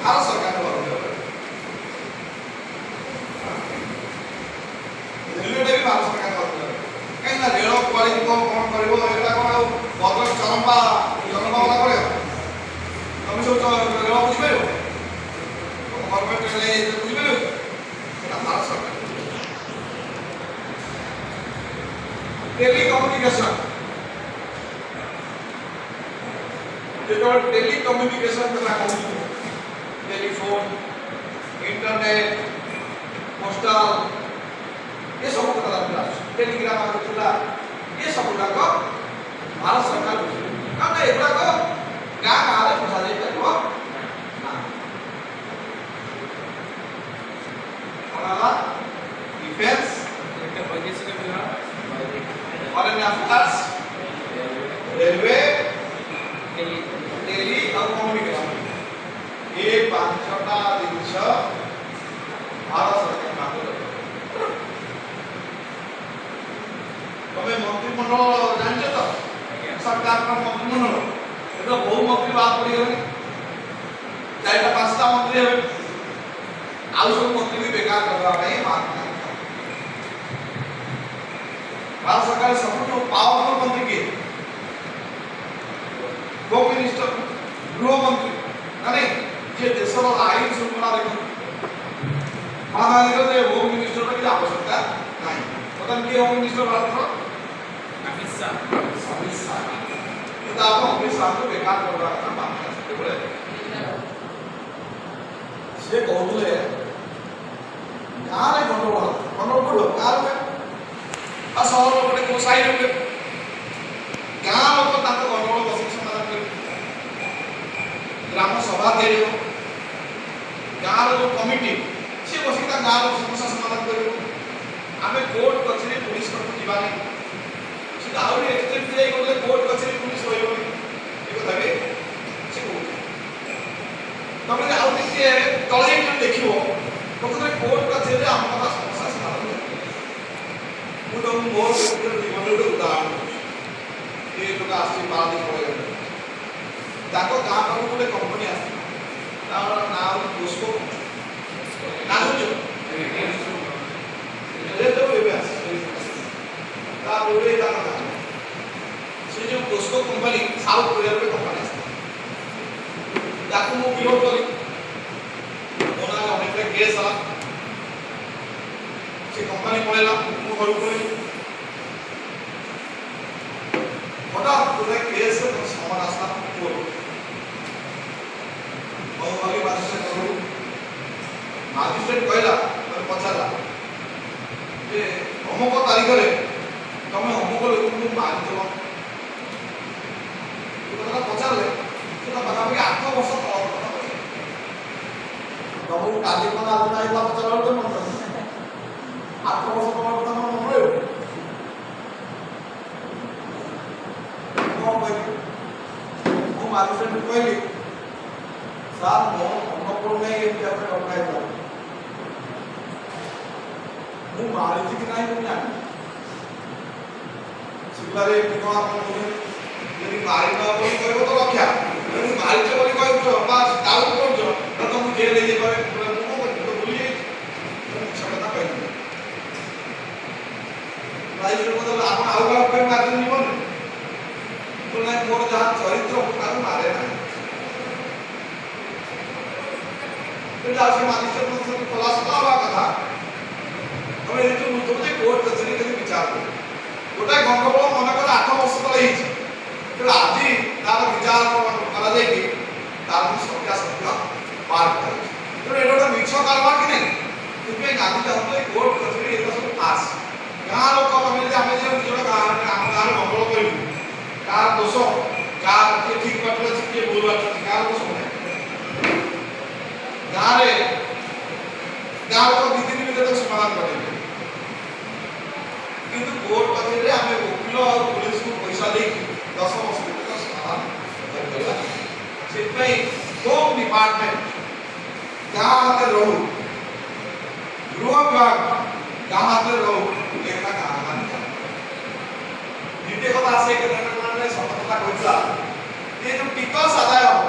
भारत सरकार रेलवेटा भी भारत सरकार कहीं रेल कुआड़ी कौन कर भद्रक चरंपा जनपा वाला कर तुम सब रेल बुझीपर गवर्नमेंट बुझीपर भारत सरकार टेलीकम्युनिकेशन टेलीकम्युनिकेशन कथा कहूँ टेलीफोन इंटरनेट पोस्टल ये सब कथा टेलीग्राम आगुला ये सब गुड़ाक भारत सरकार कारण एगुड़ाक गाँ गाँव में बुझा जाए defence foreign affairs railway tele और कम्युनिकेशन ये पांचटा जिनस भारत सरकार लागू तमें मंत्रिमंडल जान तो सरकार का मंत्रिमंडल तो बहु मंत्री बात पड़ी गए चारिटा पांचटा मंत्री हे आउ सब मंत्री भी बेकार करवा भारत सरकार सबुठ पावरफुल मंत्री किए होम मिनिस्टर गृह मंत्री नहीं जे देशर आईन श्रृंखला देख महागांधी होम मिनिस्टर की आवश्यकता नहीं पता किए होम मिनिस्टर भारत अमित शाह तो आप अमित शाह को बेकार करवा से कहते गाँव में गंडगोल गाँव में और सहर गोटे को साई रे गाँ लोक गंडगोल बस समाधान कर ग्राम सभा दे गाँव जो कमिटी सी बस गाँव समस्या समाधान कर आम कोर्ट कचेरी पुलिस पाखक जावानी सी आहरी एक्सटेंड गले कोर्ट कचेरी पुलिस रही कथा भी सी कहते तुम आउ तले देख प्रकृत कोर्ट कचेरी आम कथा समस्या समाधान ମୁଁ ତମକୁ ମୋର ବ୍ୟକ୍ତିଗତ ଜୀବନରେ ଗୋଟେ ଉଦାହରଣ ଦେଉଛି। ଏ ଲୋକ ଆସିଛି ପାରାଦୀପ ପଳେଇଗଲେ, ତାଙ୍କ ଗାଁ ପାଖକୁ ଗୋଟେ କମ୍ପାନୀ ଆସିଥିଲା, ତାର ନାଁ ହେଉଛି ପୁଷ୍ପ ନା ଶୁଣିଛ? ଏବେ ଆସିଛି ତା ପୂର୍ବେ ତାଙ୍କ ଗାଁ ସେ ଯେଉଁ ପୁଷ୍ପ କମ୍ପାନୀ ସାଉଥ କୋରିଆର ଗୋଟେ କମ୍ପାନୀ ଆସିଥିଲା, ତାକୁ ମୁଁ ବିରୋଧ କଲି। ମୋ ନାଁରେ ଅନେକ କେସ୍ ହେଲା, ସେ କମ୍ପାନୀ ପଳେଇଲା, ମୁଁ ଘରକୁ ପଳେଇଲି। ହଠାତ୍ ଗୋଟେ କେସ୍ ସମାନ ଆସିଲା ମୋର, ମୁଁ ଗଲି ମାଜିଷ୍ଟ୍ରେଟ୍ ଘରକୁ। ମାଜିଷ୍ଟ୍ରେଟ୍ କହିଲା, ମୋତେ ପଚାରିଲା ଯେ ଅମୁକ ତାରିଖରେ ତମେ ଅମୁକ ଲୋକଙ୍କୁ ମାରିଥିଲ। କଥା ପଚାରିଲେ ସେଟା ପାଖାପାଖି 8 ବର୍ଷ ତଳ କଥା କହିଲେ। ତମକୁ କାଲି କ'ଣ ଆଜି ହେଇଥିଲା ପଚାରିଲା ବେଳକୁ ମନେ ରହୁନି। 8 ବର୍ଷ ତଳ କଥା ମୋର ମନେ ରହିବ। କ'ଣ କହିଲି? ମୁଁ ମାଜିଷ୍ଟ୍ରେଟ୍କୁ କହିଲି, ସାର୍ ମୋ ଅନ୍ନପୂର୍ଣ୍ଣ ନେଇ ଏମିତି આપણે କଥା ହେଇଥିଲା, ମୁଁ ମାରିଛି କି ନାହିଁ ମୁଁ ଜାଣିନି। ଶିବାରେ ଏମିତି କ'ଣ ଆପଣ କହୁଛନ୍ତି? ଯଦି ମାରିନ ବୋଲି କହିବ ତ ରକ୍ଷା, ଯଦି ମାରିଛ ବୋଲି କହିବ ବା ଡାଉଟ୍ କରୁଛ ତ ତମକୁ ଜେଲ୍ ହେଇଯାଇପାରେ। ମୁଁ କ'ଣ କରିବି? ତ ଭୁଲି ଯାଇଛି, ମିଛ କଥା କହିଲି। ମାଜିଷ୍ଟ୍ରେଟ୍ କହିଲେ ଆପଣ ଆଉ କାହାକୁ ପାଇଁ ମାରିଛନ୍ତି ଜୀବନରେ? ନାଇଁ, ମୋର ଯାହା ଚରିତ୍ର ମୁଁ ତାକୁ ମାରେ ନାହିଁ। ସେ ମାଜିଷ୍ଟ୍ରେଟ୍ ମୋତେ ଖଲାସ ହେବା କଥା, ତମେ ଏ ଯେଉଁ ତମେ କୋର୍ଟ କଚେରୀ ଯଦି ବିଚାର କର, ଗୋଟାଏ ଗଣ୍ଡଗୋଳ ମନେକର 8 ବର୍ଷ ତଳେ ହେଇଛି, ତେଣୁ ଆଜି ତାର ବିଚାର କରାଯାଇକି ତାର ସତ୍ୟାସତ୍ୟ ପାର କରାଯାଉଛି। ତେଣୁ ଏଇଟା ଗୋଟେ ମିଛ କାରବାର କି ନାହିଁ? ସେଥିପାଇଁ ଗାନ୍ଧୀ ଚାହୁଁଥିଲେ କୋର୍ଟ କଚେରୀ ଏଗୁଡ଼ା ସବୁ ପାସ୍। ଗାଁ ଲୋକ ଆମେ ଯଦି ଆମେ ନିଜ ଗାଁରେ ଆମ ଗାଁରେ ମଙ୍ଗଳ କରିବୁ, କାହାର ଦୋଷ କାହାର କିଏ ଠିକ୍ ବାଟରେ ଅଛି କିଏ ଭୁଲ ବାଟରେ ଅଛି, କାହାର ଦୋଷ ନାହିଁ। ଗାଁରେ ଗାଁ ଲୋକ 2-3 ଭିତରେ ସମାଧାନ କରିବେ, କିନ୍ତୁ କୋର୍ଟ କଚେରୀରେ ଆମେ ଓକିଲ ଆଉ ପୁଲିସକୁ ପଇସା ଦେଇକି 10 ବର୍ଷ ଭିତରେ ସମାଧାନ କରିପାରିବା। ସେଥିପାଇଁ ହୋମ୍ ଡିପାର୍ଟମେଣ୍ଟ ଗାଁ ହାତରେ ରହୁ, ଗୃହ ବିଭାଗ ଗାଁ ହାତରେ ରହୁ, ଏଟା ଗାଁ ମାନେ ଦ୍ୱିତୀୟ କଥା ଆସେ କେନ୍ଦ୍ର ସତ କଥା କହିଥିଲା ଯେ ଯେଉଁ ଟିକସ ଆଦାୟ ହେବ,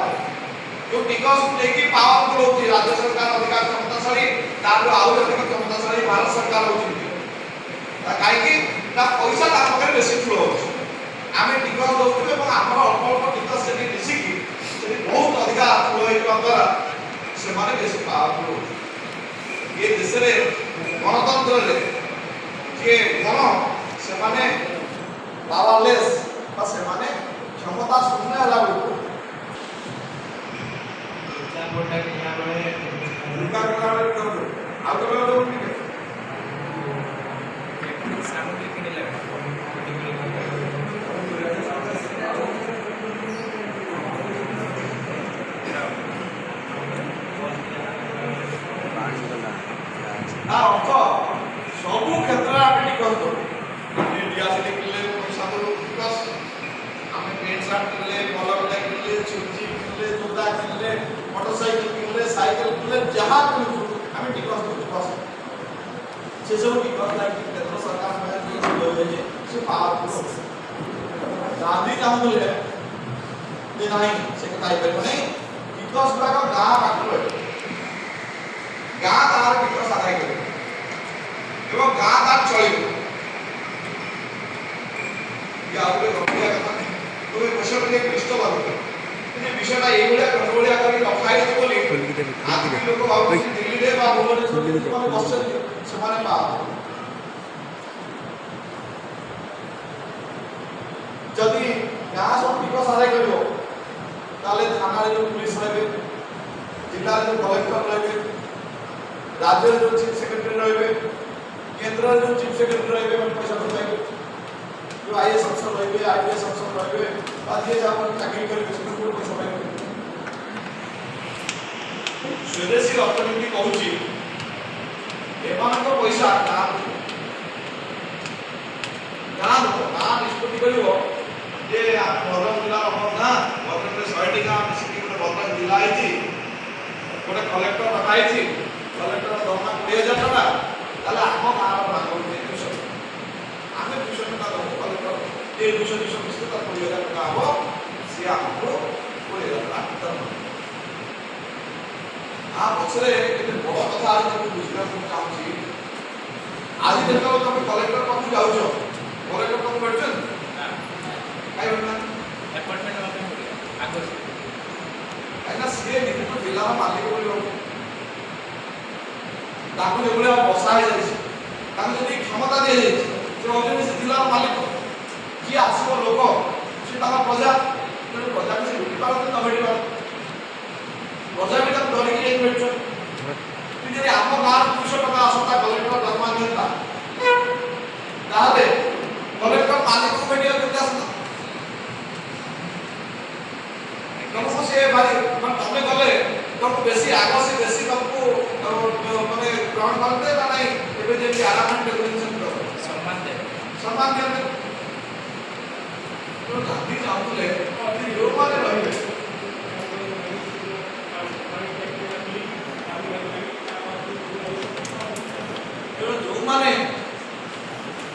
ଯେଉଁ ଟିକସ ନେଇକି ପାୱାରଫୁଲ୍ ହେଉଛି ରାଜ୍ୟ ସରକାର ଅଧିକାର କ୍ଷମତାଶାଳୀ, ତାଠୁ ଆହୁରି ଅଧିକ କ୍ଷମତାଶାଳୀ ଭାରତ ସରକାର ହେଉଛନ୍ତି। କାହିଁକି ନା ପଇସା ତାଙ୍କ ପାଖରେ ବେଶୀ ଠୁଳ ହେଉଛି। ଆମେ ଟିକସ ଦେଉଛୁ ଏବଂ ଆମର ଅଳ୍ପ ଅଳ୍ପ ଟିକସ ସେଠି ମିଶିକି ସେଠି ବହୁତ ଅଧିକା ଠୁଳ ହେଇଯିବା ଦ୍ୱାରା ସେମାନେ ବେଶୀ ପାୱାରଫୁଲ୍ ହେଉଛନ୍ତି। ଏ ଦେଶରେ ଗଣତନ୍ତ୍ରରେ ଯିଏ ଗଣ ସେମାନେ ପାୱାରଲେସ୍ ବା ସେମାନେ କ୍ଷମତା ଶୂନ୍ୟ ହେଲା ବେଳକୁ ସାମଗ୍ରୀ କିଣିଲା ଅର୍ଥ ସବୁ କ୍ଷେତ୍ରରେ ଆମେ ଟିକସ ଦଉ। ଆମେ ଡିଆସିଲି କିଣିଲେ ପଇସା ଦଉ ଟିକସ, ଆମେ ପ୍ୟାଣ୍ଟ ସାର୍ଟ କିଣିଲେ, କଲର୍ଟା କିଣିଲେ, ଛୁଞ୍ଚି କିଣିଲେ, ଜୋତା କିଣିଲେ, ମୋଟରସାଇକେଲ କିଣିଲେ, ସାଇକେଲ କିଣିଲେ, ଯାହା କିଣୁଛୁ ଆମେ ଟିକସ ଦଉ। ଟିକସ ସେସବୁ ଟିକସ ଲାଗି କେନ୍ଦ୍ର ସରକାର ସେ ପାୱାରଫୁଲ୍। ଗାନ୍ଧୀ ଚାହୁଁଥିଲେ ଯେ ନାହିଁ ସେ କଥା ହେଇପାରିବ ନାହିଁ, ଟିକସ ଗୁଡ଼ାକ ଗାଁ ପାଖରେ ରହିବ, ଗାଁ ତାର ଟିକସ ଆଦାୟ କରିବ ଏବଂ ଗାଁ ତାର ଚଳିବ। ଆଉ ଗୋଟେ ଗମ୍ଭୀର କଥା, ତୁମେ ବିଷୟଟା ଟିକେ କ୍ଲିଷ୍ଟ ଭାବିବ ଯେ ବିଷୟଟା ଏଇଭଳିଆ ଗଣ୍ଡଗୋଳିଆ କରି ରଖା ହେଇଛି ବୋଲି ଆଜି ଲୋକ ଭାବୁଛନ୍ତି ଦିଲ୍ଲୀରେ ବା ଭୁବନେଶ୍ୱରରେ ଯେଉଁମାନେ ବସିଛନ୍ତି ସେମାନେ ପାୱାରଫୁଲ୍। ଯଦି ଗାଁ ସବୁ ଟିକସ ଆଦାୟ କରିବ ତାହେଲେ ଥାନାରେ ଯେଉଁ ପୁଲିସ ରହିବେ, ଜିଲ୍ଲାରେ ଯେଉଁ କଲେକ୍ଟର ରହିବେ, राज्य जो चीफ सेक्रेटरी रहे, केंद्र जो चीफ सेक्रेटरी रहे पैसा पाइबे, जो आईएएस अफसर रहे, आईपीएस अफसर रहे, जे चाकरी करेंगे से पैसा पाइबे। स्वदेशी अर्थनीति कहूँ एमान पैसा गाँ निष्पत्ति कर भद्रक जिला ना भद्रक 100टी गाँव मिसिक गोटे भद्रक जिला गोटे कलेक्टर रखाई, कलेक्टर दरमा 20,000 टका, आम गाँव ये 200 मिश्र तक 20,000 टका हम सी हमको 20,000 टका आ पछरे केते बड़ कथा आज तक बुझिबा को चाहूची आज देखो तुम कलेक्टर पाखु जाउछ कलेक्टर पाखु बैठछन काई बना अपॉइंटमेंट वाला मिले आगो काईना सीए निकट जिल्ला मालिक बोलियो ताकू जेबले बसा हे जाइछ ताकू जदी क्षमता दे जाइछ जे ओजने से जिल्ला मालिक कि आसो लोक से ताका प्रजा प्रजा के लुटी पार त बेडी पार प्रजा भी तक धरि के बैठछ तु जदी आम गार 200 टका आसता कलेक्टर दरमा देता ताले कलेक्टर मालिक को बेडी केते आसता तुमको से भाई मन तमे गले तुमको बेसी आगो से बेसी तुमको माने ग्रहण करते ना नहीं एबे जे आराम डेकोरेशन करो सम्मान दे तो गांधी जाउले अति यो माने रहिबे तो जो माने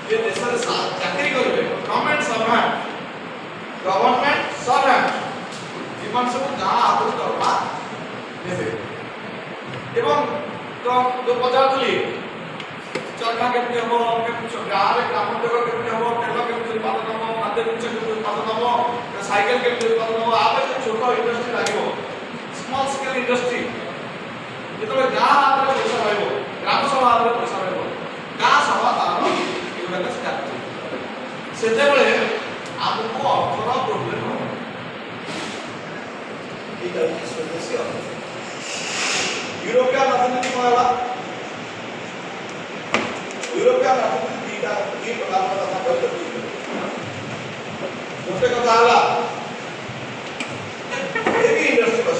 ये देश रे चाकरी करबे गवर्नमेंट सर्वेंट जीवन सब जहाँ आदर करवा देवे एवं तो जो पचारुली चरखा केमती हम गाँव में ग्राम उद्योग केमती हम तेल केमती उत्पादन हम खाद्य जिनिस केमती उत्पादन हम साइकेल केमती उत्पादन हम आप छोट इंडस्ट्री लगे स्मॉल स्केल इंडस्ट्री जो गाँव आदर पैसा रहा ग्राम सभा आदर पैसा रहा गाँ सभा तार से आमको अर्थर प्रोब्लेम हो यूरोपियन अर्थनीति कहला यूरोपियन अर्थनीति दी प्रकार कथा कहते गोटे कथा हला हेवी इंडस्ट्री बस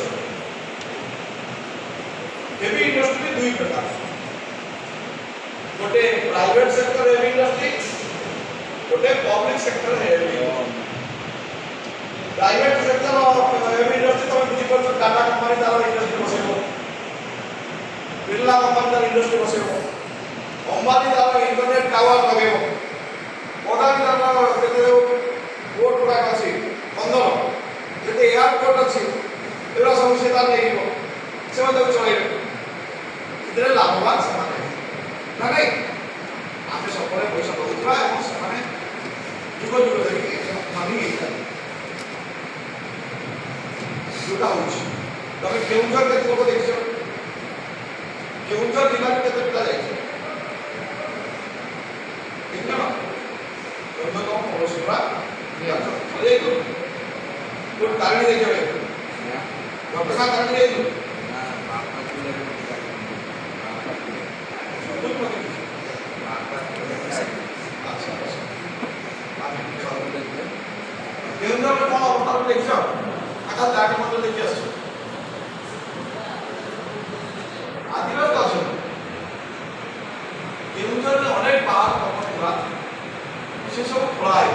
हेवी इंडस्ट्री दुई प्रकार गोटे प्राइवेट सेक्टर हेवी इंडस्ट्री गोटे public sector heavy private sector heavy industry तो बुझी पर टाटा कंपनी तार इंडस्ट्री बसेबो बिरला कंपनी तार इंडस्ट्री बसेबो अंबानी तार इंटरनेट टावर लगेबो ओडानी तार केते बोर्ड गुडा अछि बंदर केते एयरपोर्ट अछि एरा सब से तार लेइबो से मते चलेबे इधर लाभवान समाने ना नहीं आमे सबरे पैसा दउथरा और समाने जुग जुग धरि मानी जोटा होछि तमे केउंझर के लोक देखियो केउंझर जिला में केते पिला जाय कितना तो तो ओसुरा निया तो ये तो कारण देखियो डॉक्टर का कारण देखियो केउंझर में कौन अवतार देखियो आका जाके मत देखि आसो आदिवासी आसो केउंझर में अनेक पहाड़ पर्वत पूरा से सब खोलाय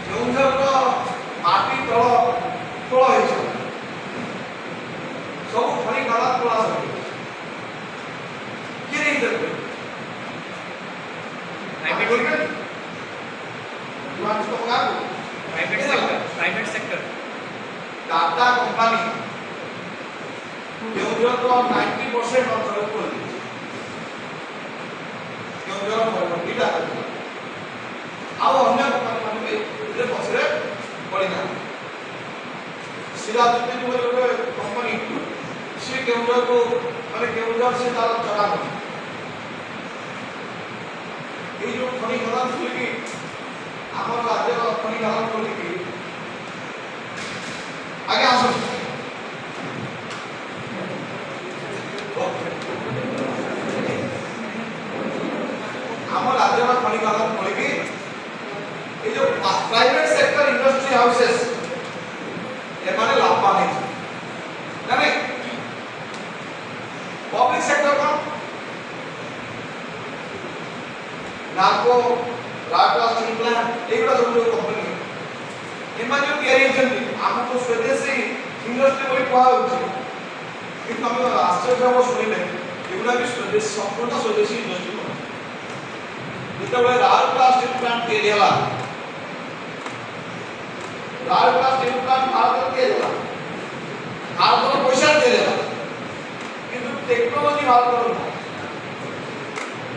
केउंझर का माटी तळ है सब खणी गाला तोला सब के नहीं देते private sector Tata company Keonjhar को 90% अंचल को दी केउंझर मोरबी टाटा आउ अन्य कंपनी माने इधर पछरे पड़ी ना सिराजुद्दीन बोले कंपनी से केउंझर को माने केउंझर से तार चला ये जो खनी खदान खुली की आम राज्य खनी खदान खुली की आगे आसो आम राज्य खनी खदान खुली की ये जो प्राइवेट सेक्टर इंडस्ट्री हाउसेस ये माने लाभवान है ना नहीं पब्लिक सेक्टर का नाको राटा सिंगला एगुडा सब जो कंपनी एमाने तयारी होचंती हमको स्वदेशी इंडस्ट्री बोली कहा होची कि हम आश्चर्य हो सुनिले एगुडा भी स्वदेशी संपूर्ण स्वदेशी इंडस्ट्री ଯେତେବେଳେ ରାଉରକେଲା ଷ୍ଟିଲ୍ ପ୍ଲାଣ୍ଟ ତିଆରି ହେଲା, ରାଉରକେଲା ଷ୍ଟିଲ୍ ପ୍ଲାଣ୍ଟ ଭାରତରେ ତିଆରି ହେଲା, ଭାରତର ପଇସା ତିଆରି ହେଲା, କିନ୍ତୁ ଟେକ୍ନୋଲୋଜି ଭାରତର ନୁହଁ।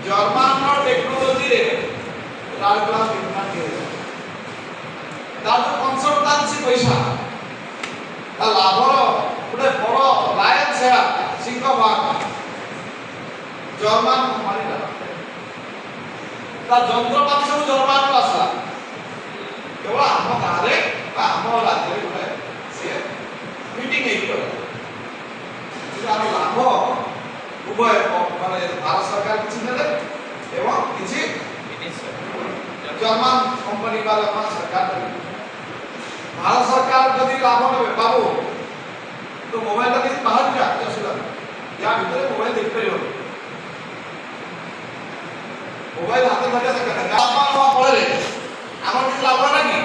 ଜର୍ମାନର ଟେକ୍ନୋଲୋଜିରେ ରାଉରକେଲା ଷ୍ଟିଲ୍ ପ୍ଲାଣ୍ଟ ତିଆରି ହେଲା। ତାର କନସଲଟାନ୍ସି ପଇସା, ତା ଲାଭର ଗୋଟେ ବଡ଼ ଲାୟନ ସେୟା ସିଂହଭାଗ ଜର୍ମାନ କମ୍ପାନୀର। ତା ଯନ୍ତ୍ରପାତି ସବୁ ଜର୍ମାନରୁ ଆସିଲା। କେବଳ ଆମ ଗାଁରେ ବା ଆମ ରାଜ୍ୟରେ ଗୋଟେ ସିଏ ମିଟିଂ ହେଇକି ରହିଲା। ତାର ଲାଭ ଉଭୟ ମାନେ ଭାରତ ସରକାର କିଛି ନେଲେ ଏବଂ କିଛି ଜର୍ମାନ କମ୍ପାନୀ ବା ଜର୍ମାନ ସରକାର ନେଲେ। भारत सरकार यदि लाभ नेबे बाबू तो मोबाइल का किसी बाहर जा असुविधा या भीतर मोबाइल देख परियो मोबाइल हाथ में धरिया सकता गामा वा पळे हमर किसी लाभ ना कि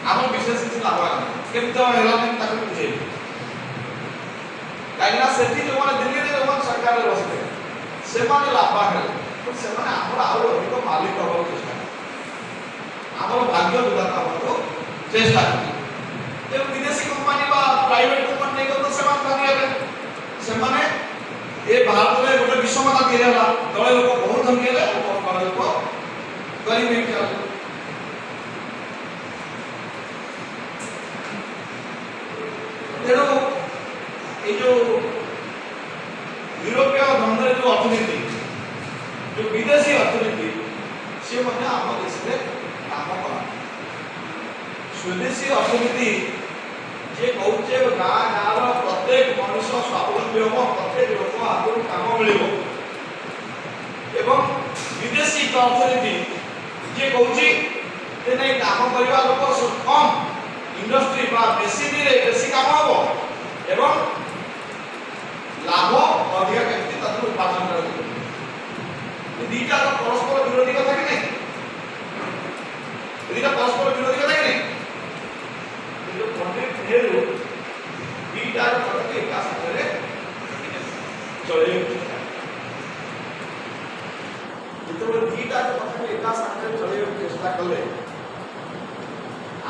हमर विशेष किसी लाभ ना केमतो हेला नहीं ताको बुझे काइना सेठी जो माने दिल्ली रे जो सरकार रे बसते से माने लाभ है तो से माने हमर आरो अधिक मालिक होबो चेष्टा हमर भाग्य विधाता होतो चेष्टा करी जे विदेशी कंपनी बा प्राइवेट कंपनी नहीं तो सेमान भागी हेबे से माने ए भारत रे गोटे विषमता दिरेला तळे लोक बहुत धनी हेले और बड़ लोक गरीब हे गेल। तेणु ये जो यूरोपीय धंधे जो अर्थनीति जो विदेशी अर्थनीति से मने आम देश में काम करा स्वदेशी अर्थनीति जे कहूचे गाँ गाँव प्रत्येक मनुष्य स्वावलंबी हम प्रत्येक लोक हाथ काम मिल विदेशी अर्थनीति जे कहूची काम करवा लोक कम इंडस्ट्री बेसी काम हम एवं लाभ अधिक केमती उत्पादन कर दीटा परस्पर विरोधी कथा कि नहीं दीटा परस्पर विरोधी कथा कि नहीं पंडित नेहरू दीटा कथा एक साथ चले जिते दीटा कथा एक साथ चले चेष्टा कले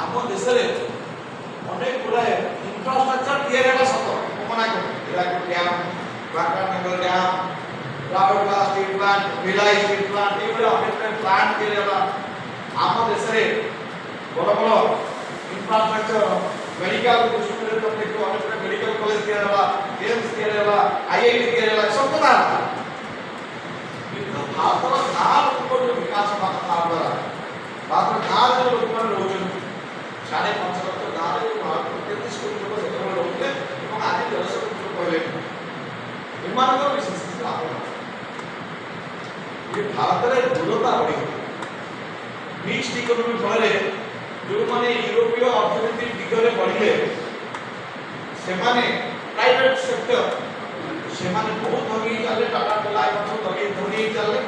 आम देश में अनेक गुड़ाए इंफ्रास्ट्रक्चर तैयारी है सत मना कर dam Bankaner dam Rourkela steel plant Bhilai steel plant ये अनेक प्लांट तैयारी है आम देश में बड़ बड़ इंफ्रास्ट्रक्चर मेडिकल अनेक मेडिकल कॉलेज तैयारी है एम्स तैयारी है आईआईटी तैयारी है सब कथा भारत गाँव लोक विकास द्वारा भारत गाँव लोक मैंने रोचे 5.5 लाख गाँव भारत 33 कोटी लोक से रोकते आज 10 कोटी लोक कहले विशेष लाभ ये भारत में दूरता बढ़ी मिक्स्ड इकोनॉमी फल जो माने यूरोपीय अर्थनीति दिगरे बढ़िले से माने प्राइवेट सेक्टर से माने बहुत धनी चले टाटा रिलायंस धनी चले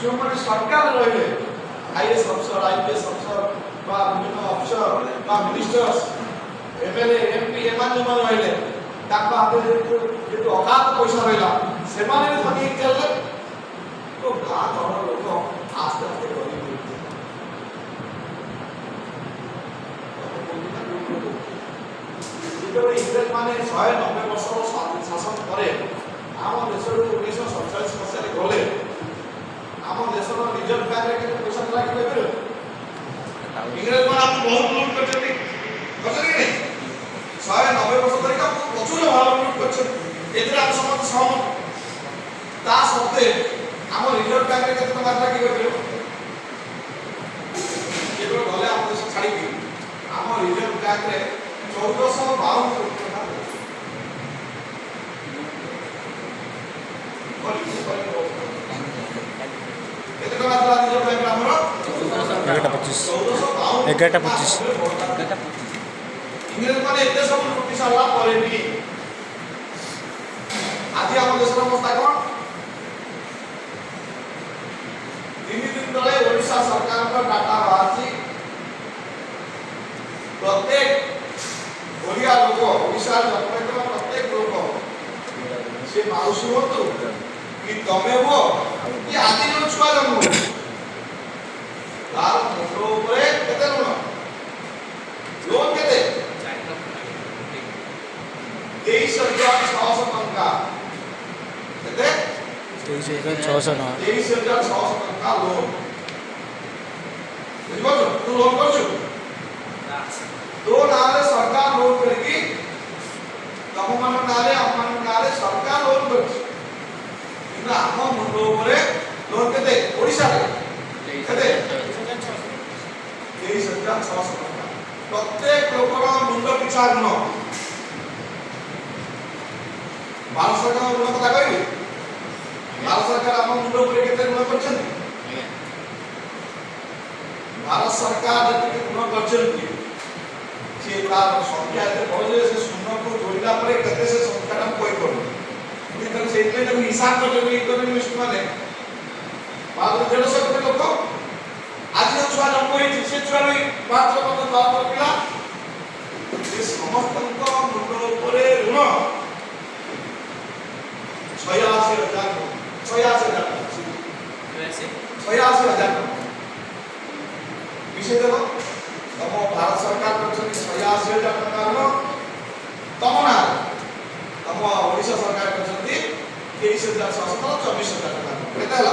जो माने सरकार रहे आईएएस अफसर आईपीएस अफसर बा विभिन्न अफसर बा मिनिस्टर्स एमएलए एमपी एमान जो रहिले ताका हाथे जे अगाध पैसा रहिला से माने धनी चले तो गाँ घर लोक आस्ते आस्ते गरीब इंग्रेज माने 190 वर्ष शासन पर आम देश 1947 मसीह गले आम देश रिजर्व बैंक रे केते पैसा देला कि कहबे इंग्रेज माने आप बहुत लूट करछथि नहीं 190 वर्ष धरि का प्रचुर भाव लूट करछन एतरे आप समस्त सहमत ता सत्ते आम रिजर्व बैंक रे केते टका देला कि कहबे केवल गले आम देश छाड़ी कि आम रिजर्व बैंक रे 1452 कोटी टका केते टका देला रिजर्व बैंक हमरो 11.25 इंग्रेज माने एते सब लुटी साला परे भी आज हम देशर अवस्था कोन दिन तले ओडिशा सरकार का डाटा बाहरची प्रत्येक ओडिया लोक ओडिशा जन्म प्रत्येक लोक से माउसी होतो कि तमे हो कि आदि जो छुआ जन्म तार मुंडो उपरे केते लोन केते 23,600 टंका केते 23,600 टका 23,600 टंका लोन बुझबो तू लोन करछु तो नाले सरकार लोन करकी तम मन नाले अमन नाले सरकार लोन करछि किना हम मुंडो उपरे लोन केते ओडिसा रे केते 23,600 टका प्रत्येक लोकर मुंडो पिछा ऋण 1200 टका ऋण कथा कहबी 1200 टका हम मुंडो उपरे केते ऋण करछन भारत सरकार जति ऋण करछन से तार संख्या एते बढे से शून्य को जोड़िला परे केते से संख्या हम कोई करू इधर से इतने जब हिसाब कर जो इकोनॉमिस्ट माने बाबू 150 कोटी लोक आज जो छुआ जन्म होई से छुआ रे 5 लोक 10 पिला से समस्त को मुंड ऊपर ऋण 86,000 विषय देखो तम भारत सरकार करछन 86,000 टका ऋण तम ना तम ओडिशा सरकार करछन 23,600 24,000 टका केते हला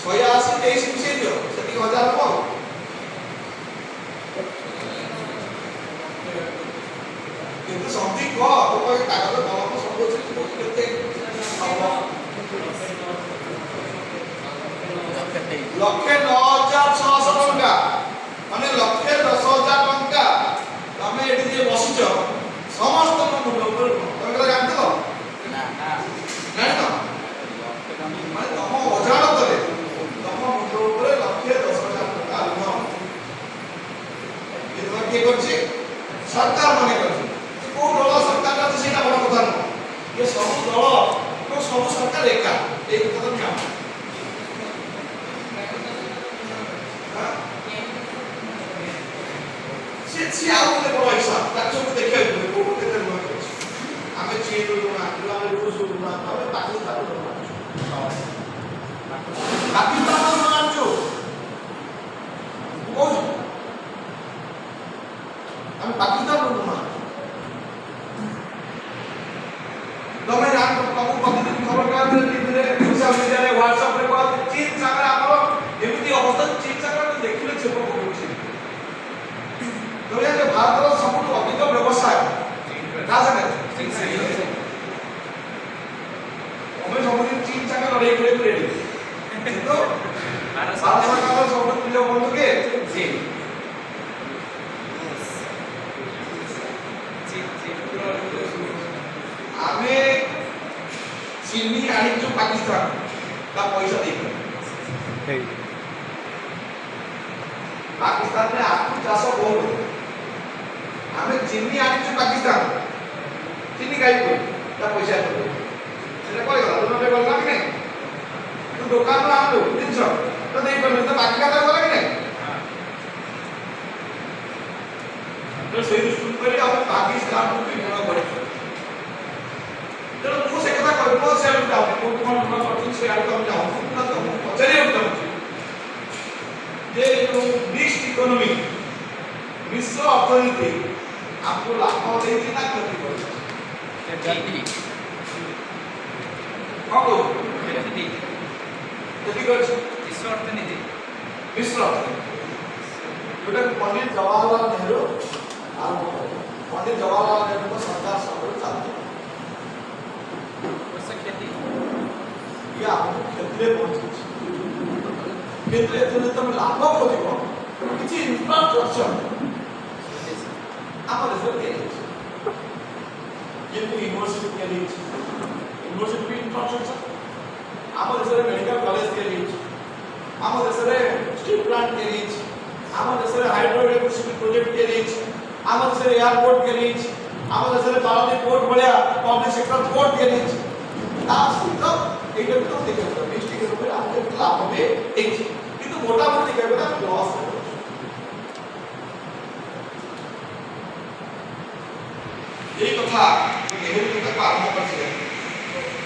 86 23 मिसे दियो सेति हजार हो किंतु समथिंग को तो कोई कागज दल को सब कुछ केते लक्षे 9,600 टका माने लक्षे 10,000 टका तमे एठी जे बसिछ समस्त मुंड ऊपर तमे जानते हो ना जानि तो माने तम अजाणत रे तम मुंड ऊपर लक्षे 10,000 टका ऋण के करछि सरकार माने करछि को दल सरकार का सेटा बड़ कथा न ये सब दल को सब सरकार एका एक कथा तो क्या से आउ के बड़ हिसाब ताको देखै को केते न करछि आमे चीन ना आमे रूस ना आमे पाकिस्तान ना जो कोज आमे पाकिस्तान ना तमे जान तमु प्रतिदिन खबर कागज रे सोशल मीडिया रे व्हाट्सएप रे बात चीन सागर हमर एमिति अवस्था चीन सागर देखिले छेप पकउछि दुनिया के भारत रो सबटु अधिक व्यवसाय ना जाने चीन से हमें सबदिन चीन सागर लड़ाई करे तो भारत सरकार सबटु प्रिय बंधु के चीन आमे चीनी आनी जो पाकिस्तान का पैसा दे पाकिस्तान में आलू चाष बहुत आमे चीनी आनी जो पाकिस्तान चीनी गाई कोई का पैसा दे सेटा कोई गला दोनो रे गला कि नहीं तू दुकान रो आलू 300 तो नहीं करले तो बाकी का गला कि नहीं तो सही दृष्टि करे हम पाकिस्तान को बिना करे तो वो से कथा कर वो से जाओ को कोन न करथिन से आउ कम जाओ ना तो चलिए उत्तम जे जो मिक्स्ड इकोनॉमी विश्व अर्थनीति आपको लाभ देती ना क्षति कर जल्दी हां जल्दी जल्दी कर विश्व अर्थनीति विश्व जोटा पंडित जवाहरलाल नेहरू पंडित जवाहरलाल नेहरू को सरकार सब चाहते खेती या क्षेत्रे पहुंची क्षेत्रे एतने तम लाभ खोजिबो किछि इंफ्रास्ट्रक्चर आम देश के जेमति यूनिवर्सिटी के लिए यूनिवर्सिटी इंफ्रास्ट्रक्चर आम देश मेडिकल कॉलेज के लिए आम देश स्टील प्लांट के लिए आम देश हाइड्रो इलेक्ट्रिसिटी प्रोजेक्ट के लिए आम देश एयरपोर्ट के लिए आम देश पारादीप पोर्ट भलिया पब्लिक सेक्टर पोर्ट के लिए तासित एटा तो देखो मिस्टेक के ऊपर आगे लाभ में एक किंतु मोटा मोटी कहबे ना लॉस ବ୍ୟବସ୍ଥା ନେହେରୁ ତାକୁ ଆରମ୍ଭ କରିଥିଲେ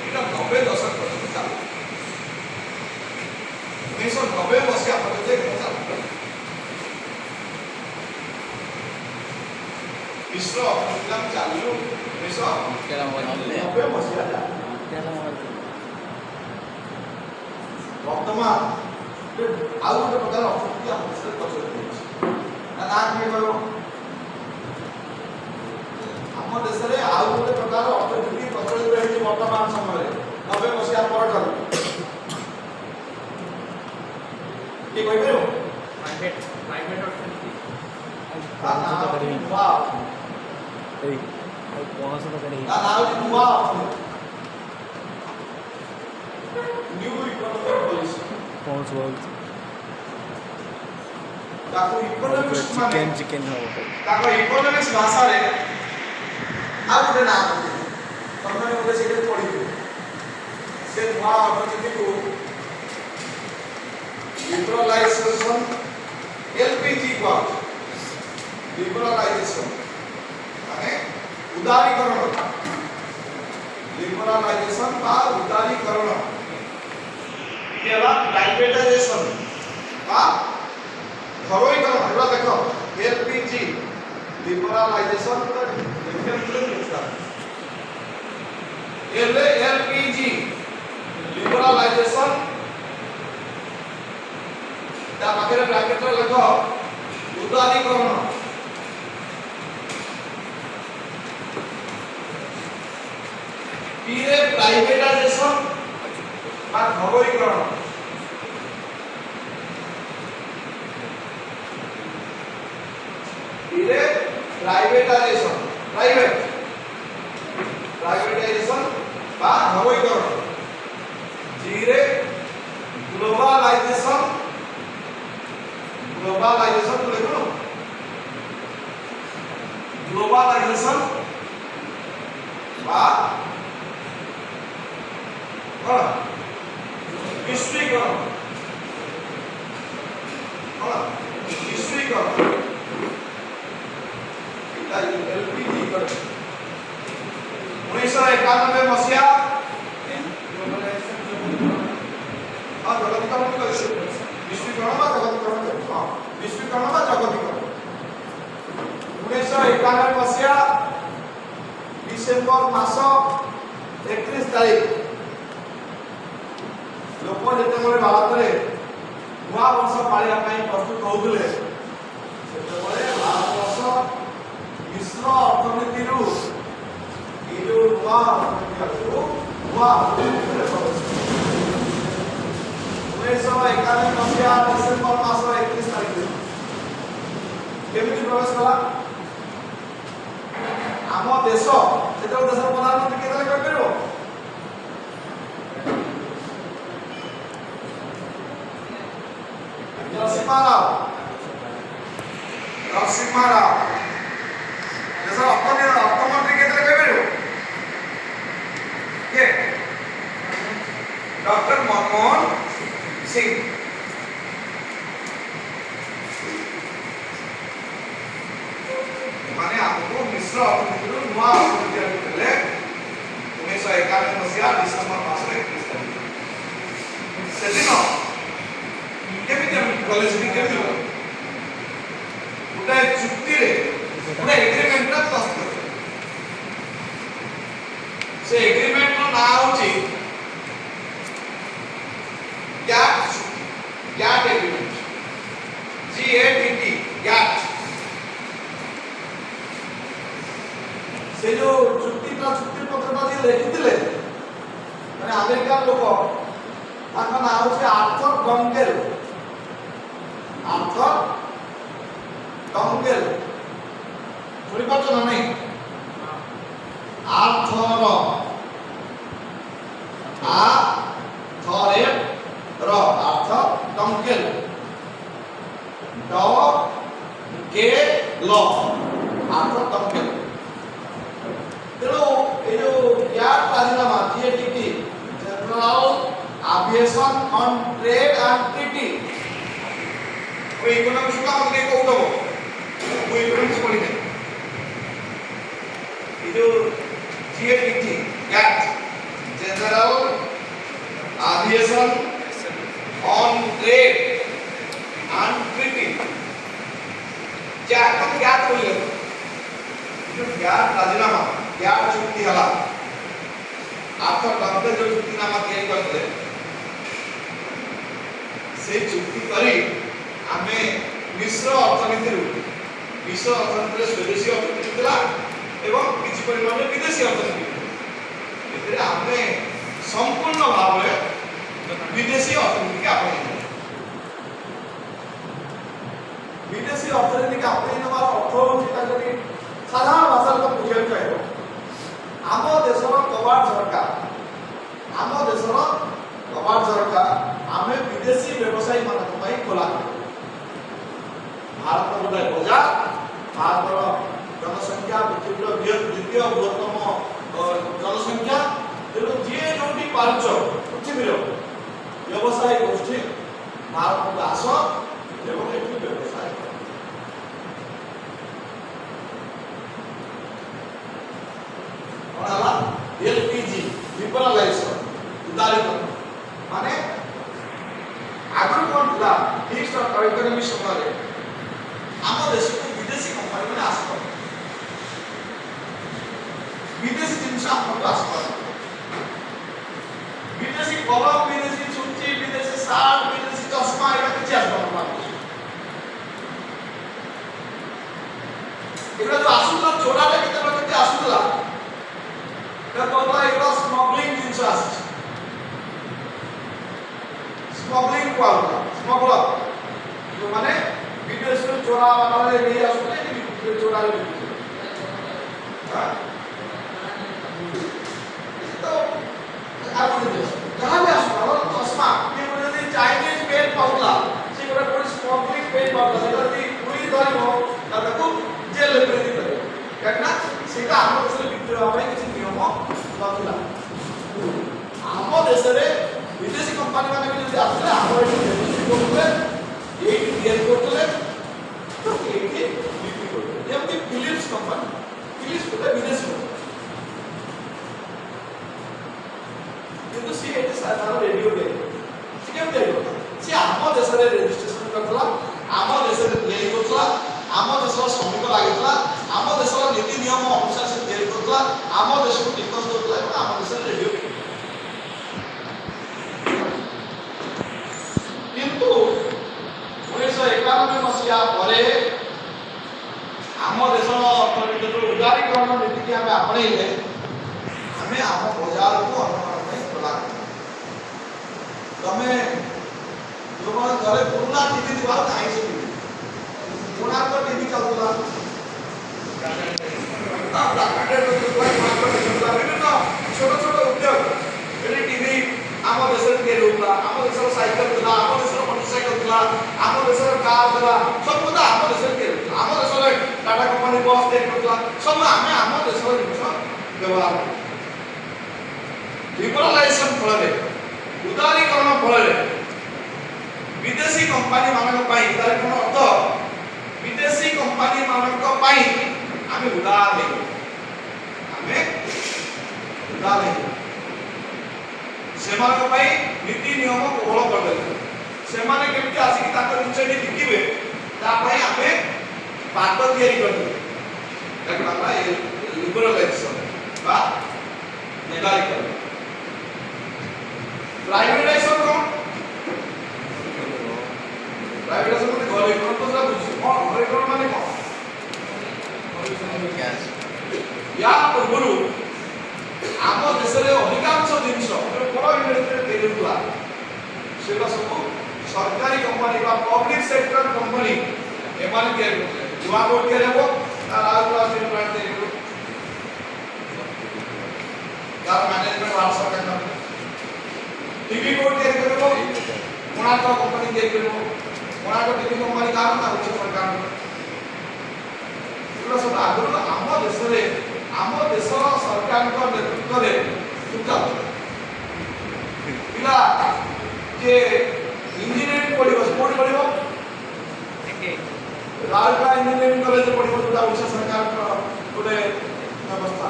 ଏଇଟା 90 ଦଶକ ପର୍ଯ୍ୟନ୍ତ ଚାଲୁ 1990 ମସିହା ପର୍ଯ୍ୟନ୍ତ ଏଇଟା ଚାଲୁ ବିଶ୍ୱ ଅର୍ଥନୀତି ଚାଲୁ 1990 ମସିହା ବର୍ତ୍ତମାନ ଆଉ ଗୋଟେ ପ୍ରକାର ଅର୍ଥନୀତି ଆମ ଦେଶରେ ପ୍ରଚଳିତ ହେଉଛି ନା କିଏ କହିବ ଆମ ଦେଶରେ ଆଉ ଗୋଟେ ପ୍ରକାର ଅର୍ଥନୀତି ପ୍ରଚଳିତ ହେଉଛି ବର୍ତ୍ତମାନ ସମୟରେ 90 ମସିହା ପରଠାରୁ କିଏ କହିପାରିବ ପ୍ରାଇଭେଟ ଅର୍ଥନୀତି ତା ନାଁ ହେଉଛି ନୂଆ ଏଇ ଆଉ ପଣସ ତରକାରୀ ତା ନାଁ ହେଉଛି ନୂଆ ଅର୍ଥନୀତି ନ୍ୟୁ ଇକୋନୋମିକ୍ ପଲିସି ପଣସ ବହୁତ ତାକୁ ଇକୋନୋମିକ୍ସ ମାନେ ଚିକେନ ହବ ତାଙ୍କ ଇକୋନୋମିକ୍ସ ଭାଷାରେ ଆଉ ଗୋଟେ ନାଁ ଅଛି ତମେ ଗୋଟେ ସେଠି ପଢିଥିବ ସେ ନୂଆ ଅର୍ଥନୀତିକୁ ଲିବରାଲାଇଜେସନ ଏଲପିଜି କୁହାଯାଏ ଲିବରାଲାଇଜେସନ ମାନେ ଉଦାରୀକରଣ ଲିବରାଲାଇଜେସନ ବା ଉଦାରୀକରଣ ହେଲା ପ୍ରାଇଭେଟାଇଜେସନ ବା ଘରୋଇକରଣ ହେଲା ଦେଖ ଏଲପିଜି ଲିବରାଲାଇଜେସନ एलपीजी लिबरलाइजेशन ता पाखरे ब्रैकेट रे लिख उदारीकरण पीरे प्राइवेटाइजेशन बा घरोईकरण पीरे प्राइवेटाइजेशन प्राइवेटाइजेशन बा घरोईकरण जीरे ग्लोबलाइजेशन तो लिखो ग्लोबलाइजेशन बा कौन विश्वीकरण कौन विश्वीकरण एलपीजी कर 1991 मसीहा जगतीकरण विश्वीकरण बा जगतीकरण विश्वीकरण बा जगतीकरण 1991 मसीहा डिसेंबर मास 31 तारीख लोक जेतेबेले भारत रे नवा वर्ष पालिया प्रस्तुत होउतले सेतेबेले भारत वर्ष विश्व अर्थनीति रु जो नवा मसीहा डिसेंबर मास 31 तारीख केमिति प्रवेश कला आम देश से देश प्रधानमंत्री के नरसिम्हा राव देश अर्थमंत्री के डॉक्टर मनमोहन सिंह माने आपको मिश्र अर्थनीति नुआ अर्थनीति 1991 मसीहा डिसेंबर मास 31 तारीख से दिन केमिति कॉलेज केमिति गोटे चुक्ति रे गोटे एग्रीमेंट रा प्रस्तुत से एग्रीमेंट नो नाम होची GATT एग्रीमेंट GATT GATT से जो चुक्ति पत्र जी लिखिथिले माने अमेरिकन लोक ताका नाम होची आर्थर डंगेल सुनि पाछो ना नहीं आर्थर डंकेल आर्थर डंकेल तेणु ये जो GATT राजीनामा GATT general aviation on trade and treaty वो इकोनॉमिक्स का मतलब को दो वो इकोनॉमिक्स पढ़ी है ये जो GATT GATT General Aviation on Trade and Treaty GATT बोलिए जो GATT राजीनामा GATT चुक्ति हला आर्थर डॉक्टर जो चुक्तिनामा तैयारी करते से चुक्ति करी आमे मिश्र अर्थनीति विश्व अर्थनीति स्वदेशी अर्थनीति थिला एवं किछि परिमाण विदेशी अर्थनीति एतरे आमे संपूर्ण भाव विदेशी अर्थनीति के अपनाई विदेशी अर्थनीति के अपनाई नमार अर्थ होता जदि साधारण भाषा तो बुझे चाहिए आम देशर कबाड़ सरकार आमे विदेशी व्यवसायी मानक पई खोला भारत गोटे बजार भारत जनसंख्या पृथ्वीर द्वितीय बृहत्तम जनसंख्या तेणु जी जो पार्च पृथ्वीर व्यवसायी गोष्ठी भारत को आस एवं एठी व्यवसाय कोनला एलपीजी लिबरलाइजेशन उदारीकरण माने आगु कोन था फिक्स्ड इकोनॉमी समय आम देश को विदेशी कंपनी मैंने आस विदेशी जिनस आस विदेशी कलम विदेशी छुंची विदेशी सार्ट विदेशी चश्मा एटा किछि आस एटा जो आसुला चोराटा केते आसुला एटा स्मगलिंग जिनस आस स्मगलिंग को स्मगलर जो माने विदेश में चोरा वाले नहीं आसुले कि चोरा ले हां तो आगु देश जहां भी आसुला चश्मा ये बोले चाइनीज पेन पाउला से गोटे कोन स्मगलिंग पेन पाउला से जदी पुरी धरिबो ताको जेल ले प्रेरित करे काकना सेटा हम देश बिक्री होबा किछि नियम नथिला हम देश रे विदेशी कंपनी माने भी जदी आसले हम एठी क्लियर करतले तो एठी बिक्री करतले जेमति फिलिप्स कंपनी फिलिप्स को विदेशी किंतु सी एटी साधारण रेडियो दे सी केम दे सी आम देश रे रजिस्ट्रेशन करतला आम देश रे प्ले करतला आम देश रो श्रमिक लागितला आम देश रो नीति नियम अनुसार से प्ले करतला आम देश को टिकस करतला एवं आम देश रे रेडियो किंतु 1991 मसीहा परे आम देशर अर्थनीति उदारीकरण नीति की आमे आपणैले आमे आम बाजार को अन्य में खोला तमे जो मन घरे पुराना टीवी दिवा काई से पुराना तो टीवी चलुला ब्रांडेड विभिन्न छोट छोट उद्योग एडी टीवी आम देश के लोकला आम देश साइकिल दिला आम देश मोटरसाइकिल दिला आम देश कार दिला सब तो आम देश के आम देश टाटा कंपनी बस दे करला सब आम देश व्यवहार लिबरलाइजेशन फल उदारीकरण फल विदेशी कंपनी मानक पई उदारीकरण अर्थ विदेशी कंपनी मानक पई आमे उदार दे सेमानक पई नीति नियम कोहल कर दे सेमाने केमति आसी कि ताकर निचेडी बिकिबे ता पई आमे पाट तयारी कर दे ताकि बाबा ये लिबरलाइजेशन बा उदारीकरण प्राइवेटाइजेशन कोन प्राइवेटाइजेशन माने घरेकरण तो सब बुझी कोन घरेकरण माने कोन या पूर्वरु आम देश रे अधिकांश जिनिस बड़ इंडस्ट्री देउला सेटा सब सरकारी कंपनी बा पब्लिक सेक्टर कंपनी एमान के जुआ बोर्ड के रेबो राउरकेला स्टील प्लांट दे रेबो कार मैनेजमेंट भारत सरकार का टीवी बोर्ड के रेबो कोणाटो कंपनी दे रेबो कोणाटो टीवी कंपनी का ना उच्च सरकार एटा सब आगु आम देश सरकार नेतृत्व में चुका पिला जे इंजीनियरिंग पढ़िबो कोड पढ़िबो राउरकेला इंजीनियरिंग कॉलेज पढ़िबो जोटा ओडिशा सरकार गोटे व्यवस्था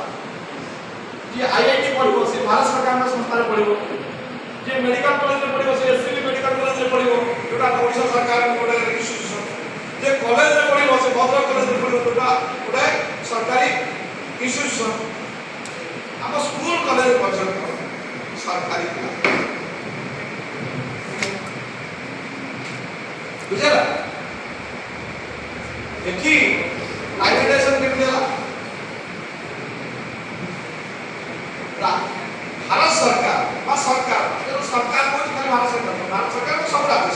जे आईआईटी पढ़ो से भारत सरकार संस्था पढ़ो जे मेडिकल कॉलेज में पढ़ो से एससीबी मेडिकल कॉलेज में पढ़ो जोटा ओडिशा सरकार गोटे इंस्टीट्यूशन जे कॉलेज में पढ़ो से भद्रक कॉलेज में पढ़ो जोटा गोटे सरकारी इंस्टीट्यूशन हम स्कूल कॉलेज पर्यंत सरकारी बुझेला एठी प्राइवेटाइजेशन केमती होला भारत सरकार बा सरकार जो सरकार को खाली भारत सरकार को सब राज्य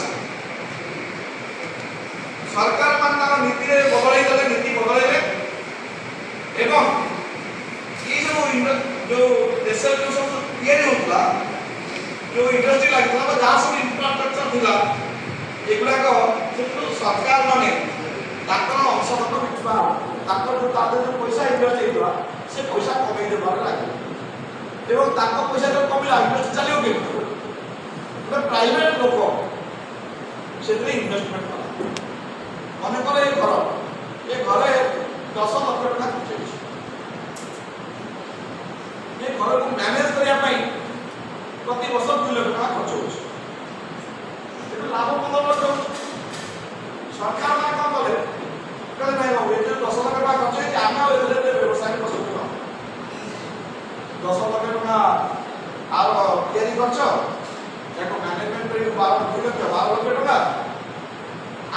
सरकार मान तार नीति रे बदलै गले नीति बदलैले एवं ये जो देश जो सब तैयारी होता जो इंडस्ट्री लागला बा जहाँ सब इंफ्रास्ट्रक्चर थिला एगुड़ा को सरकार माने ताकर अंशगत बिकवा ताकर जो ताদের जो पैसा इन्वेस्ट हेतवा से पैसा कमाई देबार लागे एवं ताको पैसा जो कमिला इन्वेस्ट चलियो के गोटे प्राइवेट लोक से इन्वेस्टमेंट कला मन करे ये घरे 10 लाख टका खर्च ये घर को मैनेज करिया पई प्रति वर्ष 2 लाख टका खर्च होछ एटा लाभ पदर वर्ष सरकार ना काम करे कहले नहीं हो ये 10 लाख टका खर्च है आमे एले व्यवसाय कर सकतो 10 लाख टका आर तैयारी खर्च एको मैनेजमेंट रे 12 लाख टका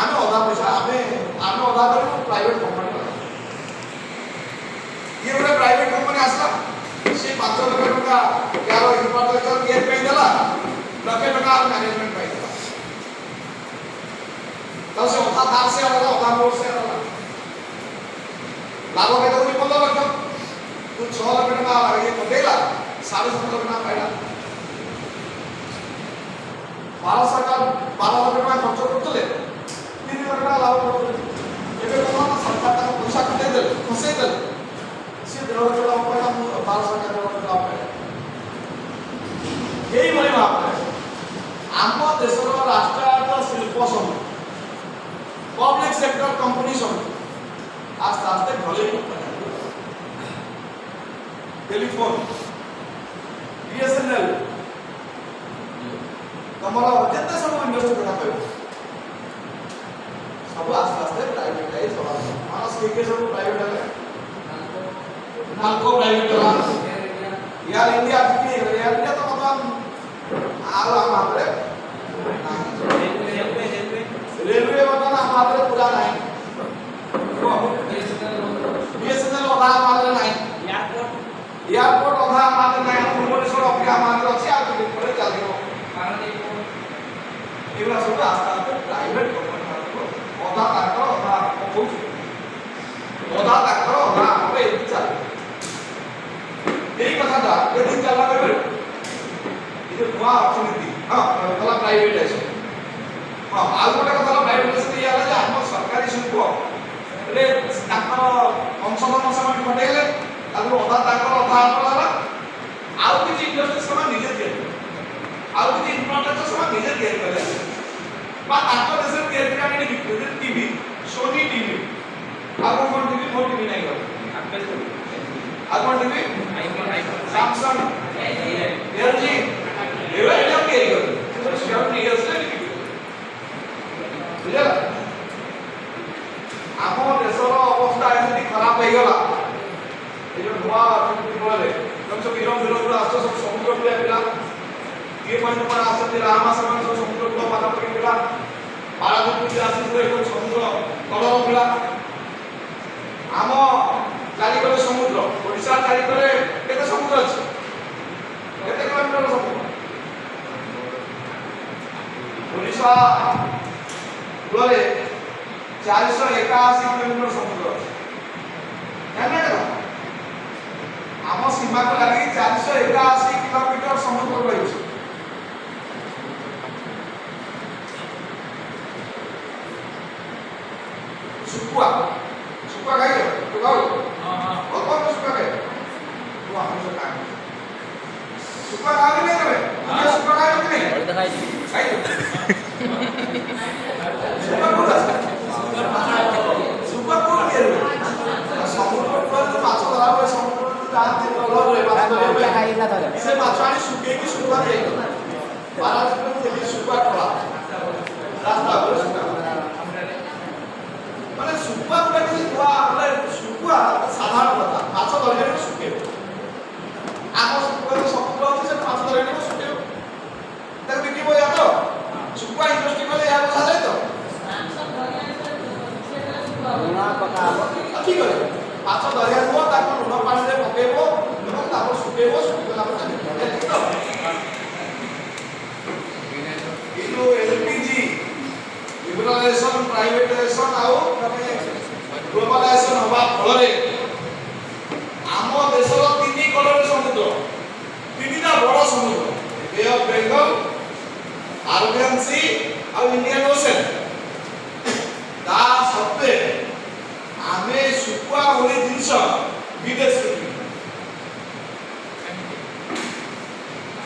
आमे अधा पैसा आमे अधा करू प्राइवेट कंपनी ये गोटे प्राइवेट कंपनी आसला से 5 लाख टका यार इंफ्रास्ट्रक्चर के पे देला लाख टका मैनेजमेंट पे देला तो से अधा धार से अधा मोर से लाभ के तो 15 लाख तू 6 लाख टका ये तो देला 7.5 लाख टका पाइला भारत सरकार 12 लाख टका खर्च करतले 3 लाख टका लाभ करतले एबे कोन सरकार तक पैसा कटे दे फसे दे से 1.5 लाख टका पाइला भारत सरकार 1.5 लाख पाइला यही बड़ी बात है आम देशर राष्ट्रायत्त शिल्प समूह पब्लिक सेक्टर कंपनी समूह आस्ते आस्ते ढले टेलीफोन बीएसएनएल तमरा जते सब इन्वेस्ट करना पड़े सब आस्ते आस्ते प्राइवेटाइज होला मानस के सब प्राइवेट है नालको प्राइवेट होला यार इंडिया की यार इंडिया तो मतलब आला मात्रे रेलवे बटन हमारे पूरा नहीं बीएसएनएल होता हमारे नहीं एयरपोर्ट अधा हमारे नहीं भुवनेश्वर अपेक्षा हमारे अच्छे आगे पड़े चलियो कारण एगुला सब आस्ते आस्ते प्राइवेट कंपनी अधा ताकर अधा पहुंच अधा ताकर अधा हमें एक चल यही कथा था ये दिन चलना है ये नवा अर्थनीति हां कला प्राइवेटाइजेशन हां आज गोटे कथा प्राइवेटाइजेशन ये आला जे हम सरकारी शिल्प रे ताकर अंशधन समय घटेले ताको अधा ताकर अधा आपला आउ किछि इंडस्ट्री समय निजे दिए आउ किछि इंफ्रास्ट्रक्चर समय निजे दिए करे बा ताको देश दिए करे नि टीवी सोनी टीवी आगो कोन टीवी मोर टीवी नहीं कर आगो टीवी आईफोन सैमसंग एलजी एवे एला के कर शेयर नहीं है बुझला आम देशर अवस्था एमती खराब हो गला ये जो नवा बोले तुम सब इरम विरोध आसो सब समुद्र पे पिला ये मन आसते रामा समान सब समुद्र को पाना पे पिला पारादीप के आसी तो एक समुद्र तलर पिला आम चारि करे समुद्र ओडिसा चारि करे केते समुद्र अछि केते किलोमीटर समुद्र ओडिसा बोले 481 किलोमीटर समुद्र है ना आम सीमा को लगी 481 किलोमीटर समुद्र रही सुकुआ सुकुआ खाई तो खाओ हां कौन सुकुआ खाई वो हम सब खाए सुकुआ खा भी नहीं करे ये सुकुआ खाई कि नहीं और खाई सुकुआ को समुद्र पर तो माछ धरा हुए समुद्र जहाँ तलर रे से माछ आनी सुकेकी सुकुआ दे पारादीप में देखि सुकुआ खड़ा रास्ता पर सुकुआ माने सुकुआ गुडा कि दुआ हमले सुकुआ साधारण कथा माछ धरिले सुके आम सुकुआ समुद्र अछि से माछ धरिले सुके तक बिकिबो या तो सुकुआ इंडस्ट्री को या बुझा जाय तो लुणा पकाबो ठीक है माछ धरिया को ताको लुण पानी रे पकेबो এবং তারপর শুকেবো শুকেলা পরে ঠিক তো কিন্তু এলপিজি লিবরালাইজেশন প্রাইভেটাইজেশন আউ গ্লোবালাইজেশন হবা ফলরে আম দেশর তিনি কলরে সমুদ্র তিনিটা বড় সমুদ্র Bay of Bengal Arabian Sea আর ইন্ডিয়ান ওশেন তা সত্ত্বে আমি শুকুয়া ভଳି জিনিস বিদেশে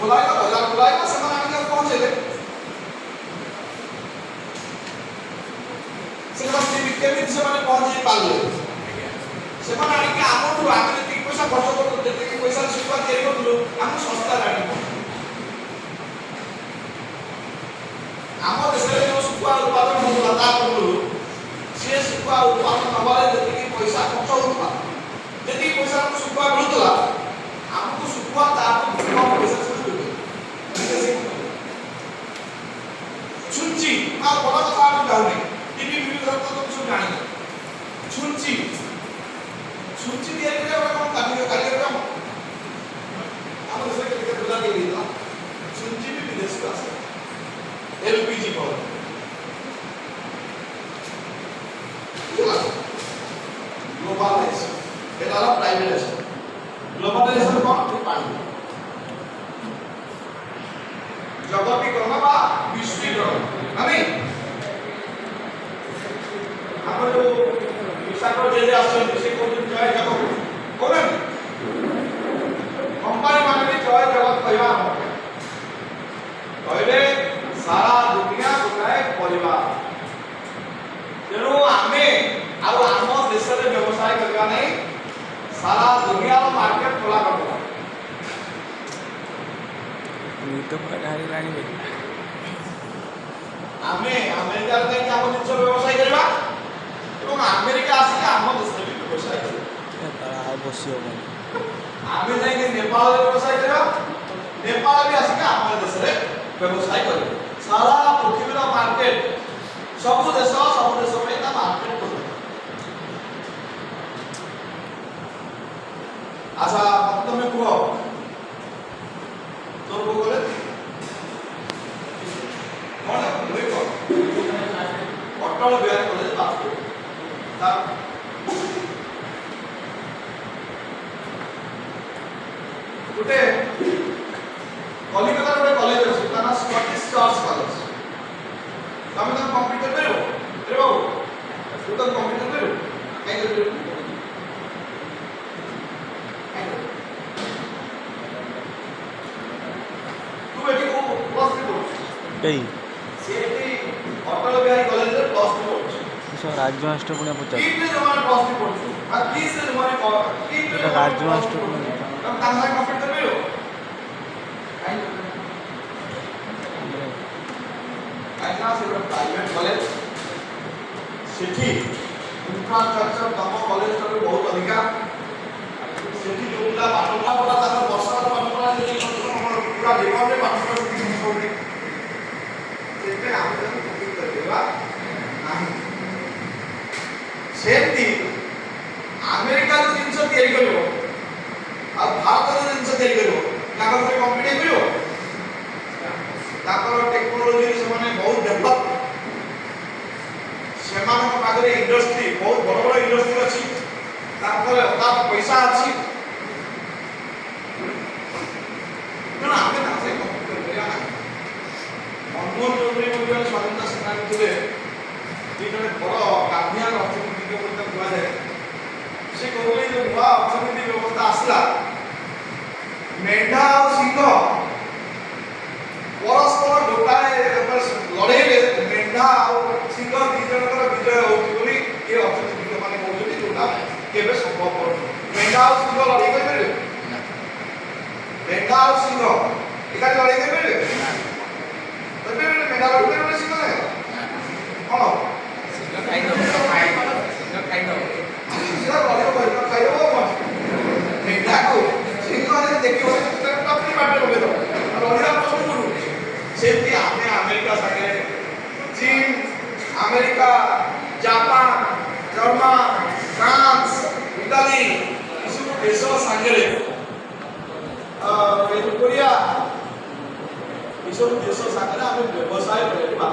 खोलाएगा बाजार खोलाएगा सामान आने तक पहुंचेगा सेमान के भी सेमान पहुंचे पाले सेमान आने के आमोटू आने के पैसा खर्च कर देते कि पैसा सुपा तेरी को दलो हम सस्ता लानी आमो देश रे जो सुपा उत्पादन होता ता करलो से सुपा उत्पादन हवाले देते कि पैसा खर्च होता यदि पैसा सुपा मिलतला हमको सुपा ता कम पैसा छुंची आ बड़ा कथा गाउनी टीवी वीडियो तो कुछ जानि छुंची छुंची दिया के हम कार्यक्रम हम दूसरे के बुला के दिया छुंची भी विदेश का है एलपीजी पर ग्लोबलाइजेशन এটা হলো প্রাইভেটাইজেশন গ্লোবালাইজেশন কোন পানি জগতীকরণ বা বিশ্বীকরণ মানে আমরা যে বিশাখর যে আসছেন সে কোন জয় জগৎ কোন কোম্পানি মানে জয় জগৎ কইবা কইলে সারা দুনিয়া গোটাଏ ପରିବାର ତେଣୁ ଆମେ ଆଉ ଆମ ଦେଶରେ ବ୍ୟବସାୟ କରିବା ନାହିଁ ସାରା ଦୁନିଆର ମାର୍କେଟ ଖୋଲା କରିବା तो गाड़ी लानी बे ଆମେ ଆମେରିକା ରେ ଯାଇକି ଆମ ଜିନିଷ ବ୍ୟବସାୟ କରିବା ଏବଂ ଆମେରିକା ଆସିକି ଆମ ଦେଶରେ ବି ବ୍ୟବସାୟ କରିବା तारा बसियो मन ଆମେ ଯାଇକି ନେପାଳରେ ବ୍ୟବସାୟ କରିବା ନେପାଳ ବି ଆସିକି ଆମ ଦେଶରେ ବ୍ୟବସାୟ କରିବ ସାରା ପୃଥିବୀର ମାର୍କେଟ ସବୁ ଦେଶ ପାଇଁ ତା ମାର୍କେଟ କରିବ ଆଚ୍ଛା ତମେ କୁହ তোর বলে মনে ধরে কর অটল বিহারী কলেজে পাস করে তার গোটে কলিকতার গোটে কলেজ আছে তার নাম স্কটিশ চার্চ কলেজ তুমি তো কমপ্লিট করে পারো রে বাবু তুই তো কমপ্লিট করে পারো কাই করে कई सेठी अटल बिहारी कॉलेज रे प्लस 2 पढछु सो राज्य मास्टर पुणे पचास की रे जमाने प्लस 2 पढछु आ की से जमाने की रे राज्य मास्टर पुणे हम तांगा कंप्लीट कर पेरो आइना से प्राइवेट कॉलेज सेठी इंफ्रास्ट्रक्चर तम कॉलेज रे बहुत अधिकार सेठी जोला पाठपढ़ा पढ़ा तार वर्षा पाठपढ़ा जे पूरा जीवन रे पाठपढ़ा होनी सेते आवेदन कम्प्लीट करबा नाही सेती अमेरिका जो जिंस तयारी करबो आ भारत जो जिंस तयारी करबो ताकर से कम्प्लीट करबो ताकर टेक्नोलॉजी से माने बहुत डेवलप सेमान पागरे इंडस्ट्री बहुत बड़ बड़ इंडस्ट्री अछि ताकर पैसा अछि ना आमे तासे कम्प्लीट करबा ना मनमोहन चौधरी मध्य स्वाधीनता सेनानी थे ये जड़े बड़ गांधीयान अर्थनीति व्यवस्था कह जाए से कहले जो नुआ अर्थनीति व्यवस्था आसला मेढा और सिंह परस्पर डोटाए लड़ेले मेढा और सिंह दी जनकर विजय होती बोली ये अर्थनीति माने कहउछथि जोटा केबे संभव पर मेढा और सिंह ସିଂହ ଏକାଠି ଲଢ଼େଇ କରିପାରିବେ କରିପାରିବେ ମେଣ୍ଢା ଲଢ଼ିପାରିବେ ସିଂହ କ'ଣ ସିଂହ ଖାଇଦବ ସିଂହ ଖାଇଦବ ସିଂହ ଲଢ଼ିବ କହିବ ଖାଇଦବ ମେଣ୍ଢାକୁ ସିଂହ ଯଦି ଦେଖିବ ଟପି ବାଟରେ ପକେଇଦବ ଲଢ଼ିବା ପ୍ରଶ୍ନ କୋଉଠୁ ସେମିତି ଆମେ ଆମେରିକା ସାଙ୍ଗରେ ଚୀନ America Japan German France Italy ଏସବୁ ଦେଶ ସାଙ୍ଗରେ କୋରିଆ ଏସବୁ ଦେଶ ସାଙ୍ଗରେ ଆମେ ବ୍ୟବସାୟ କରିବା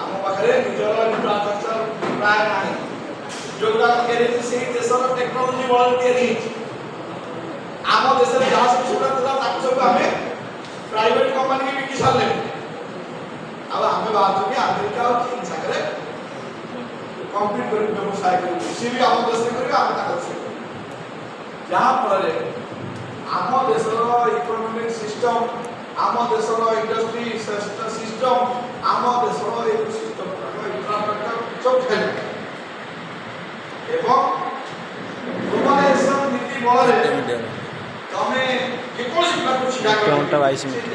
ଆମ ପାଖରେ ନିଜର ଇନଫ୍ରାଷ୍ଟ୍ରକ୍ଚର ପ୍ରାୟ ନାହିଁ ଯୋଉଗୁଡ଼ା ତିଆରି ହେଇଛି ସେଇ ଦେଶର ଟେକ୍ନୋଲୋଜି ବଳରେ ତିଆରି ହେଇଛି ଆମ ଦେଶରେ ଯାହା ସବୁ ସୁବିଧା ଥିଲା ତାକୁ ସବୁ ଆମେ ପ୍ରାଇଭେଟ କମ୍ପାନୀ ବିକି ସାରିଲେଣି ଆଉ ଆମେ ବାହାରୁଛୁ କି ଆମେରିକା ଆଉ ଚୀନ ସାଙ୍ଗରେ କମ୍ପିଟ୍ କରି ବ୍ୟବସାୟ କରିବୁ ସିଏ ବି ଆମ ଦେଶରେ କରିବେ ଆମେ ତାଙ୍କ ଦେଶରେ କରିବୁ ଯାହାଫଳରେ ଆମ ଦେଶର ଇକୋନୋମିକ୍ ସିଷ୍ଟମ୍ ଆମ ଦେଶର ଇଣ୍ଡଷ୍ଟ୍ରି ସିଷ୍ଟମ୍ ଆମ ଦେଶର ସିଷ୍ଟମ୍ ଇନଫ୍ରାଷ୍ଟ୍ରକ୍ଚର ସବୁ ଫେଲ୍ ଏବଂ ଗ୍ଲୋବାଲାଇଜେସନ୍ ନୀତି ବଳରେ ତମେ ଯେକୌଣସି ପିଲାକୁ ଛିଡ଼ା ଗୋଟେ ଘଣ୍ଟା 22 ମିନିଟ୍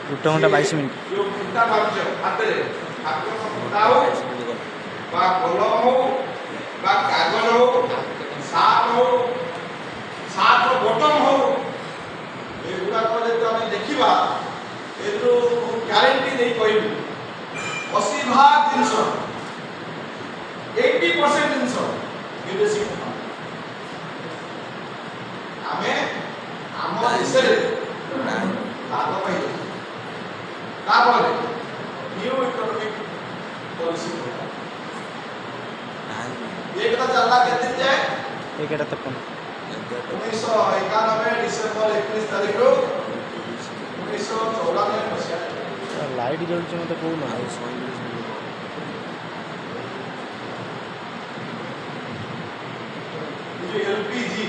ଗୋଟେ ଘଣ୍ଟା 22 ମିନିଟ୍ ଯୋଉ ଚିନ୍ତା କରୁଛ ହାତରେ ବା କଲମ ହଉ ବା କାଗଜ ହଉ ସାର୍ଟର ବଟନ ହଉ ଏଗୁଡ଼ାକ ଯଦି ଆମେ ଦେଖିବା ଏଥିରୁ ଗ୍ୟାରେଣ୍ଟି ଦେଇ କହିବି 80% ଜିନିଷ 80% ଜିନିଷ ବିଦେଶୀ କମ୍ପାନୀ ଆମେ ଆମ ଦେଶରେ ଲାଭ ପାଇଛୁ ତାପରେ ନ୍ୟୁ ଇକୋନୋମିକ୍ ପଲିସି ये कथा चलना कितने दिन जाए एक एटा तक 1991 डिसेंबर 21 तारीख रो 1994 मसीहा लाइट जलुଛି ମତେ କୋଉ ନା ये एलपीजी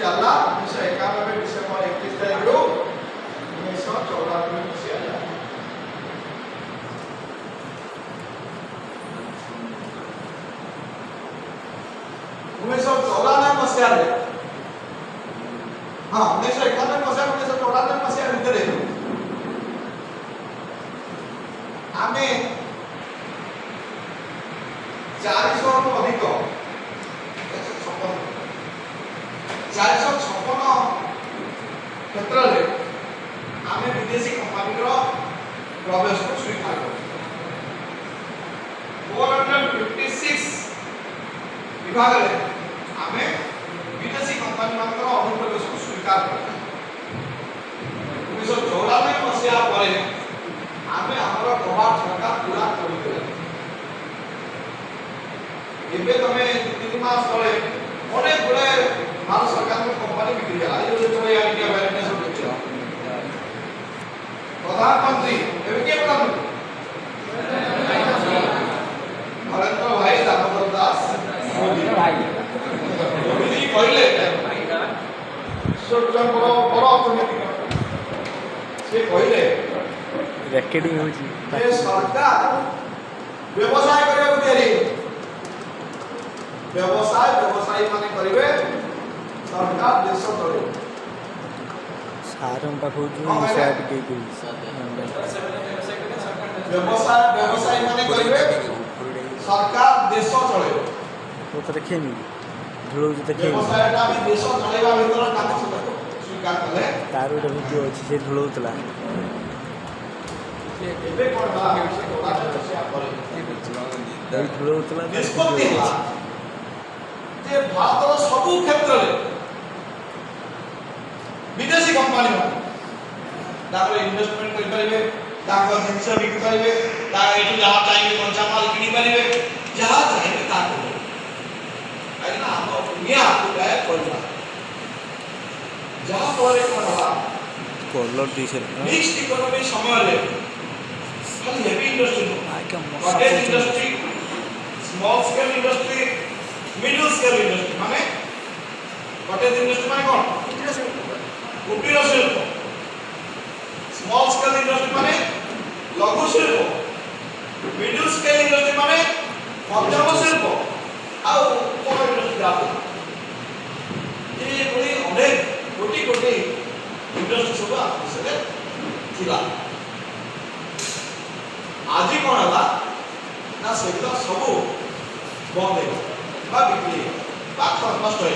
चला 1991 डिसेंबर 21 तारीख रो 1994 मसीहा 1994 ମସିହାରେ ହଁ 1991 ମସିହା 1994 ମସିହା ଭିତରେ ଆମେ 400 ରୁ ଅଧିକ 456 କ୍ଷେତ୍ରରେ ଆମେ ବିଦେଶୀ କମ୍ପାନୀର ପ୍ରବେଶକୁ ସ୍ୱୀକାର କରୁ 456 ବିଭାଗରେ ଆମେ ବିଦେଶୀ କମ୍ପାନୀ ମାନଙ୍କର ଅନୁପ୍ରବେଶକୁ ସ୍ୱୀକାର କରୁ 1994 ମସିହା ପରେ ଆମେ ଆମର କବାଟ ଝରକା ପୁରା ଖୋଲିଦେଲେ ଏବେ ତମେ 3 ମାସ ତଳେ ଅନେକ ଗୁଡ଼ାଏ ଭାରତ ସରକାରଙ୍କ କମ୍ପାନୀ ବିକ୍ରି ହେଲା ଏଇ ଯେତେବେଳେ ଇଣ୍ଡିଆ ବ୍ୟାଲେନ୍ସ ସବୁ ଦେଖିଲ ପ୍ରଧାନମନ୍ତ୍ରୀ ଏବେ କିଏ ପ୍ରଧାନମନ୍ତ୍ରୀ ନରେନ୍ଦ୍ର ଭାଇ ଦାମୋଦର ଦାସ ମୋଦି କହିଲେ ବଡ଼ ଅର୍ଥନୀତିକ ସେ କହିଲେ ରେକର୍ଡିଂ ହେଉଛି ଯେ ସରକାର ବ୍ୟବସାୟ କରିବାକୁ ତିଆରି ବ୍ୟବସାୟୀ ମାନେ କରିବେ ସରକାର ଦେଶ ଚଳିବ ସାରଙ୍କ ପାଖକୁ ସେୟା ଟିକେ ବ୍ୟବସାୟୀ ମାନେ କରିବେ ସରକାର ଦେଶ ଚଳିବ तो ଦେଖେନି ଝୁଳୁ ଦେଖେନି ବ୍ୟବସାୟଟା ଆମେ ଦେଶ ଚଳେଇବା ଭିତରେ କାମ ସ୍ୱୀକାର କଲେ ତାର ଗୋଟେ ଭିଡ଼ିଓ ଅଛି ସେ ଝୁଳଉଥିଲା ଏବେ କ'ଣ ହେଲା ସେ କୋଡ଼ା ବସିବା ପରେ ଝୁଳଉଥିଲା ନିଷ୍ପତ୍ତି ହେଲା ଯେ ଭାରତର ସବୁ କ୍ଷେତ୍ରରେ ବିଦେଶୀ କମ୍ପାନୀ ମାନେ ତାଙ୍କର ଇନଭେଷ୍ଟମେଣ୍ଟ କରିପାରିବେ ତାଙ୍କ ଜିନିଷ ବିକିପାରିବେ ତା ଏଠୁ ଯାହା ଚାହିଁବେ କଞ୍ଚାମାଲ କିଣିପାରିବେ ଯାହା ଚାହିଁବେ ତାହା କରିପାରିବେ କାହିଁକିନା ଆମ ଦୁନିଆ ଆଗକୁ କରିବା ଯାହାଫଳରେ କ'ଣ ହେଲା କଲର ଦେଇସାରି ମିକ୍ସଡ ଇକୋନୋମି ସମୟରେ ଖାଲି heavy industry cottage industry small scale industry middle scale industry ମାନେ କଟେଜ ଇଣ୍ଡଷ୍ଟ୍ରି ମାନେ କ'ଣ କୁଟୀର ଶିଳ୍ପ ସ୍ମଲ୍ ସ୍କେଲ ଇଣ୍ଡଷ୍ଟ୍ରି ମାନେ ଲଘୁ ଶିଳ୍ପ ମିଡଲ ସ୍କେଲ ଇଣ୍ଡଷ୍ଟ୍ରି ମାନେ ମଧ୍ୟମ ଶିଳ୍ପ ଆଉ थिला आज कौन है ना सेगुला सब बंद है बिक्री नष्ट हो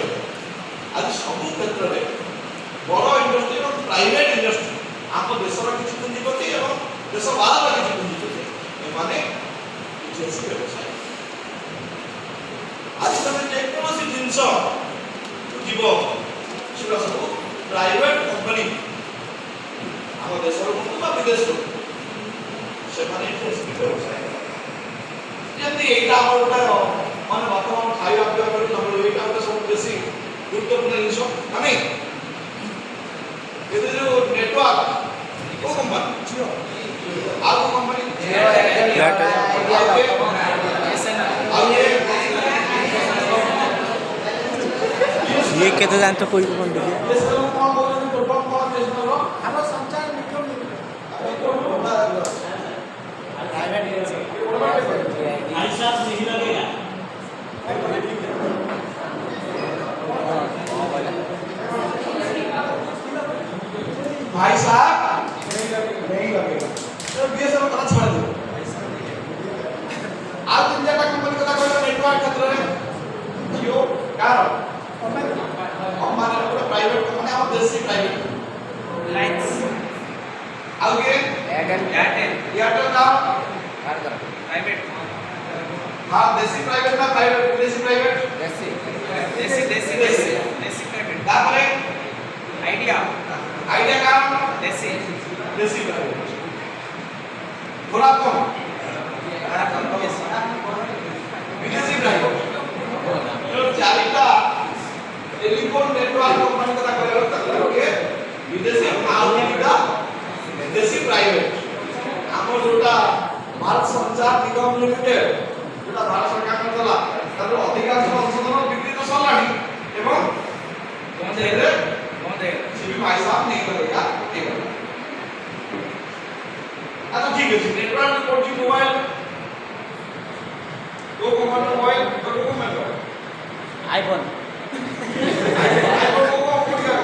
आज सब क्षेत्र में बड़ इंडस्ट्री और प्राइवेट इंडस्ट्री आम देशर किसी पुंजीपति और देश बाहर किसी पुंजीपति एमाने किसी व्यवसाय आज तुम जेकोसी जिनस जीव सेटा सब प्राइवेट कंपनी आम देशर हूँ विदेश से व्यवसाय जमी यहाँ गोटे मान बर्तमान खाଇବା ପିଇବା କରି ତମର ଏଇଟା ଗୋଟେ ସବୁ ବେଶୀ ଗୁରୁତ୍ୱପୂର୍ଣ୍ଣ ଜିନିଷ ଆମେ ଏତେ ଯୋଉ ନେଟୱାର୍କ କୋଉ କମ୍ପାନୀ ଆଉ କୋଉ କମ୍ପାନୀ ये केते जानते कोई कौन देखिए भाई साहब नहीं लगेगा तो बीएसएनएल करा छोड़ दो आज तीन चार कंपनी कथा कहलो नेटवर्क क्षेत्र रे जियो कार कंपनी पूरा प्राइवेट कंपनी हम देसी प्राइवेट लाइट्स आगे एयरटेल का प्राइवेट हां देसी प्राइवेट ना प्राइवेट विदेशी प्राइवेट देसी प्राइवेट तापरे आइडिया का देसी प्राइवेट वोडाफोन विदेशी प्राइवेट जो चारिटा टेलीफोन नेटवर्क कंपनी कथा कहलो तकलोके विदेशी आउटा देसी प्राइवेट हमर जोटा भारत संचार निगम लिमिटेड जोटा भारत सरकार करला तार अधिकांश अंशधन बिक्री तो सरलानी एवं बंद है सीबी भाई साहब नहीं करेगा ठीक है अच्छा ठीक है नेटवर्क रिपोर्ट की मोबाइल दो कंपनी मोबाइल दो कंपनी आईफोन आईफोन को कोड क्या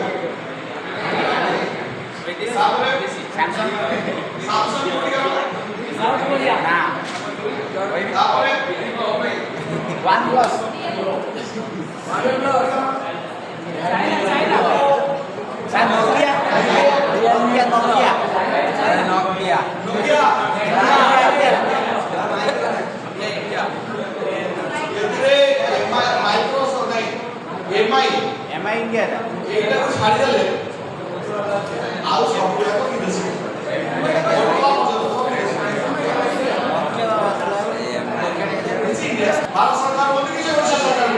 सैमसंग कोड क्या ना तापरे वन प्लस नोकिया एतरे माइक्रोसॉफ्ट नहीं एमआई इंडिया एटा को छाड़ी देले आउ सब गुडा को विदेशी भारत सरकार बोलते कि ओडिशा सरकार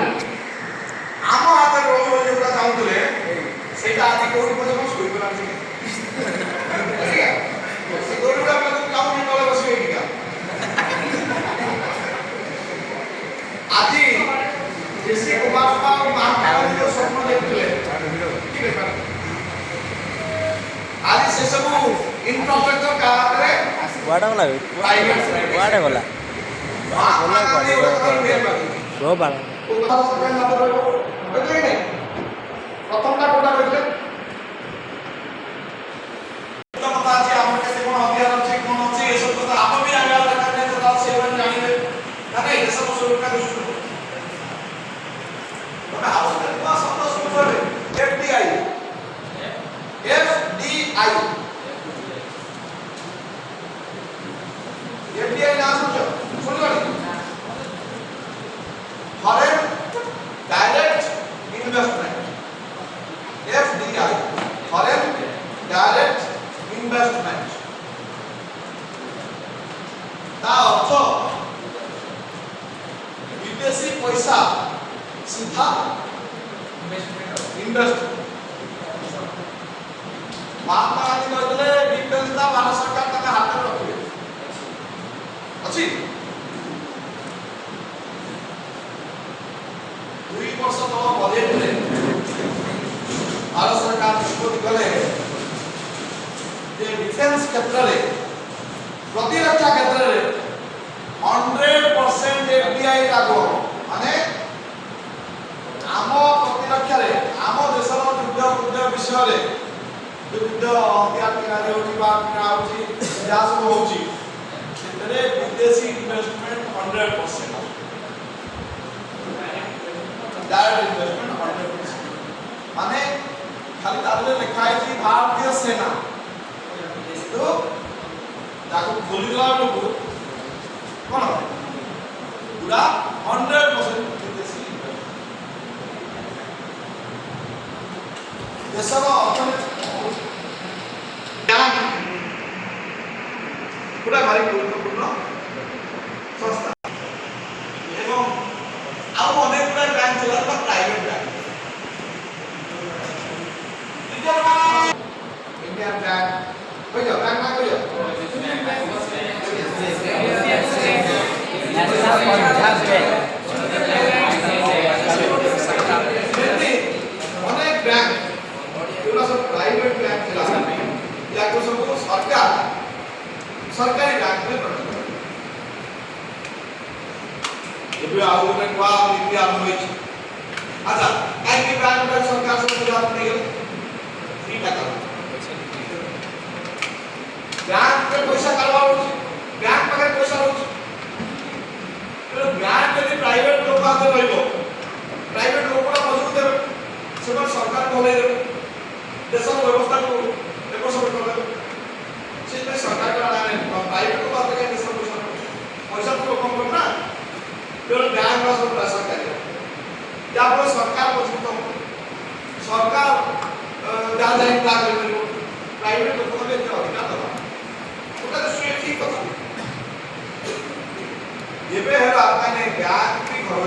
आम हाथ रोज रोज जोटा चाहूले सेटा आदि कोई पजम सुई बना ठीक है से गोरुडा में तो काम नहीं करे बस ये क्या आदि जैसे कुमार का महाकाल जो स्वप्न देखले ठीक है आदि से सब इंफ्रास्ट्रक्चर का करे वाडा वाला प्राइवेट वाडा वाला गो बाला प्रथमटा कोटा कहले কথা আছে আমার কাছে কোন অধিকার আছে কোন আছে এসব কথা আপনি भी आगे दरकार नहीं तो आप सेवन जानिए ना नहीं ये सब सुरक्षा दृष्टि तो हाउस में क्या शब्द सुन रहे एफडीआई एफडीआई ना समझो सुन लो foreign direct investment FDI foreign direct investment ता अर्थ विदेशी पैसा सीधा इन्वेस्ट महात्मा गांधी कहले डिफेंस दा भारत सरकार का हाथ में रखिए अछि 2 वर्ष तो बजट में भारत सरकार निष्पत्ति कले जे डिफेंस क्षेत्र रे प्रतिरक्षा क्षेत्र रे 100% एफडीआई लागू माने आम प्रतिरक्षा रे आम देशर ଯୁଦ୍ଧ ହତ୍ୟା କିଣା ଯାଉଛି ବା କିଣା ହେଉଛି ଯାହା ସବୁ ହେଉଛି ସେଥିରେ ବିଦେଶୀ ଇନଭେଷ୍ଟମେଣ୍ଟ 100%, डायरेक्ट इन्वेस्टमेंट 100%, माने खाली ताले लिखा है कि भारतीय सेना तो ताको खोली दिला लोग कोन पूरा 100% विदेशी देशर अर्थनीति पूरा भारी गुरुत्वपूर्ण संस्था एवं ଆଉ ଅନେକ ଗୁଡା ବ୍ୟାଙ୍କ ଥିଲା ବା ପ୍ରାଇଭେଟ ବ୍ୟାଙ୍କ ଇଣ୍ଡିଆନ ବ୍ୟାଙ୍କ କହିଲ ବ୍ୟାଙ୍କ ନା କହିଲ ନ୍ୟାସନାଲ ପଞ୍ଜାବ ବ୍ୟାଙ୍କ ଅନେକ ବ୍ୟାଙ୍କ ଏଗୁଡ଼ା ସବୁ ପ୍ରାଇଭେଟ ବ୍ୟାଙ୍କ ଥିଲା ୟାକୁ ସବୁ ସରକାରୀ ବ୍ୟାଙ୍କରେ ପରିଣତ ଏବେ ଆଉ ଗୋଟେ ନୂଆ ନୀତି ଆରମ୍ଭ ହୋଇଛି। ଆଚ୍ଛା କାହିଁକି ବ୍ୟାଙ୍କ ସରକାର ସବୁ ଜବାବ ନେଇଗଲେ ଏଇଟା କାରଣ ବ୍ୟାଙ୍କରେ ପଇସା କାରବାର ହେଉଛି, ବ୍ୟାଙ୍କ ପାଖରେ ପଇସା ରହୁଛି, ତେଣୁ ବ୍ୟାଙ୍କ ଯଦି ପ୍ରାଇଭେଟ ଲୋକ ହାତରେ ରହିବ, ପ୍ରାଇଭେଟ ଲୋକଟା ମଜବୁତ ଦେବେ, ସେମାନେ ସରକାରକୁ ହଲେଇ ଦେବେ, ଦେଶର ବ୍ୟବସ୍ଥାକୁ ଏପଟ ସେପଟ କରିଦେବେ। ସେଥିପାଇଁ ସରକାର ପ୍ରାଇଭେଟ ଲୋକ ହାତରେ କାହିଁ ଦେଶର ପଇସା ତ ଲୋକଙ୍କର ନା, तेणु बैंक सब सरकारी जहाँफल सरकार मजबूत हम सरकार जहाँ जाए प्राइवेट लोक अधिकार दबा ठीक कथा एवं बैंक भी घर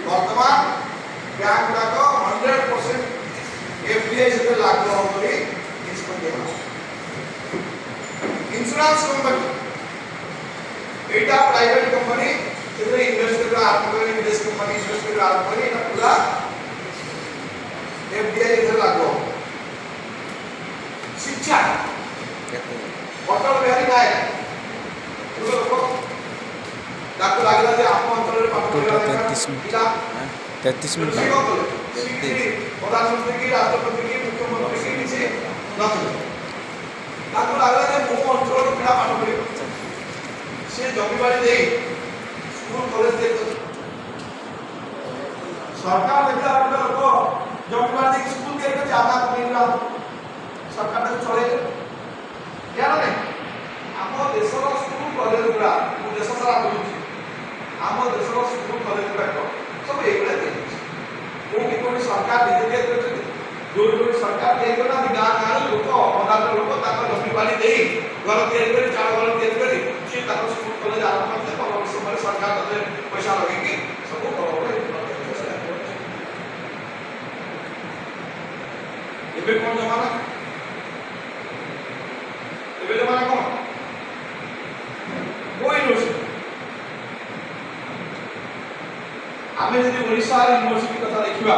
बर्तमान बैंक गुड़ाक 100% एफडीआई से लागू हम निष्पत्ति इंश्योरेंस कंपनी एटा प्राइवेट कंपनी से इन्वेस्ट कर आरंभ करी, विदेश कंपनी इन्वेस्ट कर आरंभ करी, एटा पूरा एफडीआई इधर लागू। शिक्षा अटल बिहारी नायक लोक ताको लागला जे आप अंचल रे पाठ पढिला 33 मिनट प्रधानमंत्री की राष्ट्रपति की मुख्यमंत्री की नीचे नथले ताको लागला जे मो अंचल पिला पाठ पढिबो से जमीबाड़ी दे स्कूल कॉलेज दे सरकार देखला लोक जमीबाड़ी दे स्कूल के जागा मिलला सरकार तो चले क्या नहीं आम देशर स्कूल कॉलेज गुड़ा देश सारा बुझुची आम देशर स्कूल कॉलेज गुड़ाक सब एगुड़ा कोटी कोटी सरकार निजे दिए जो सरकार दिए गाँ गाँव लोक अदालत लोक जमीबाड़ी दे घर या चाल घर या सी स्कूल कॉलेज आरंभ करते परवर्त समय सरकार पैसा लगे सब एबे कौन जमाना एबे जमाना कौन कोई यूनिवर्सिटी आमे यदि ओडिशा यूनिवर्सिटी कथा देखिबा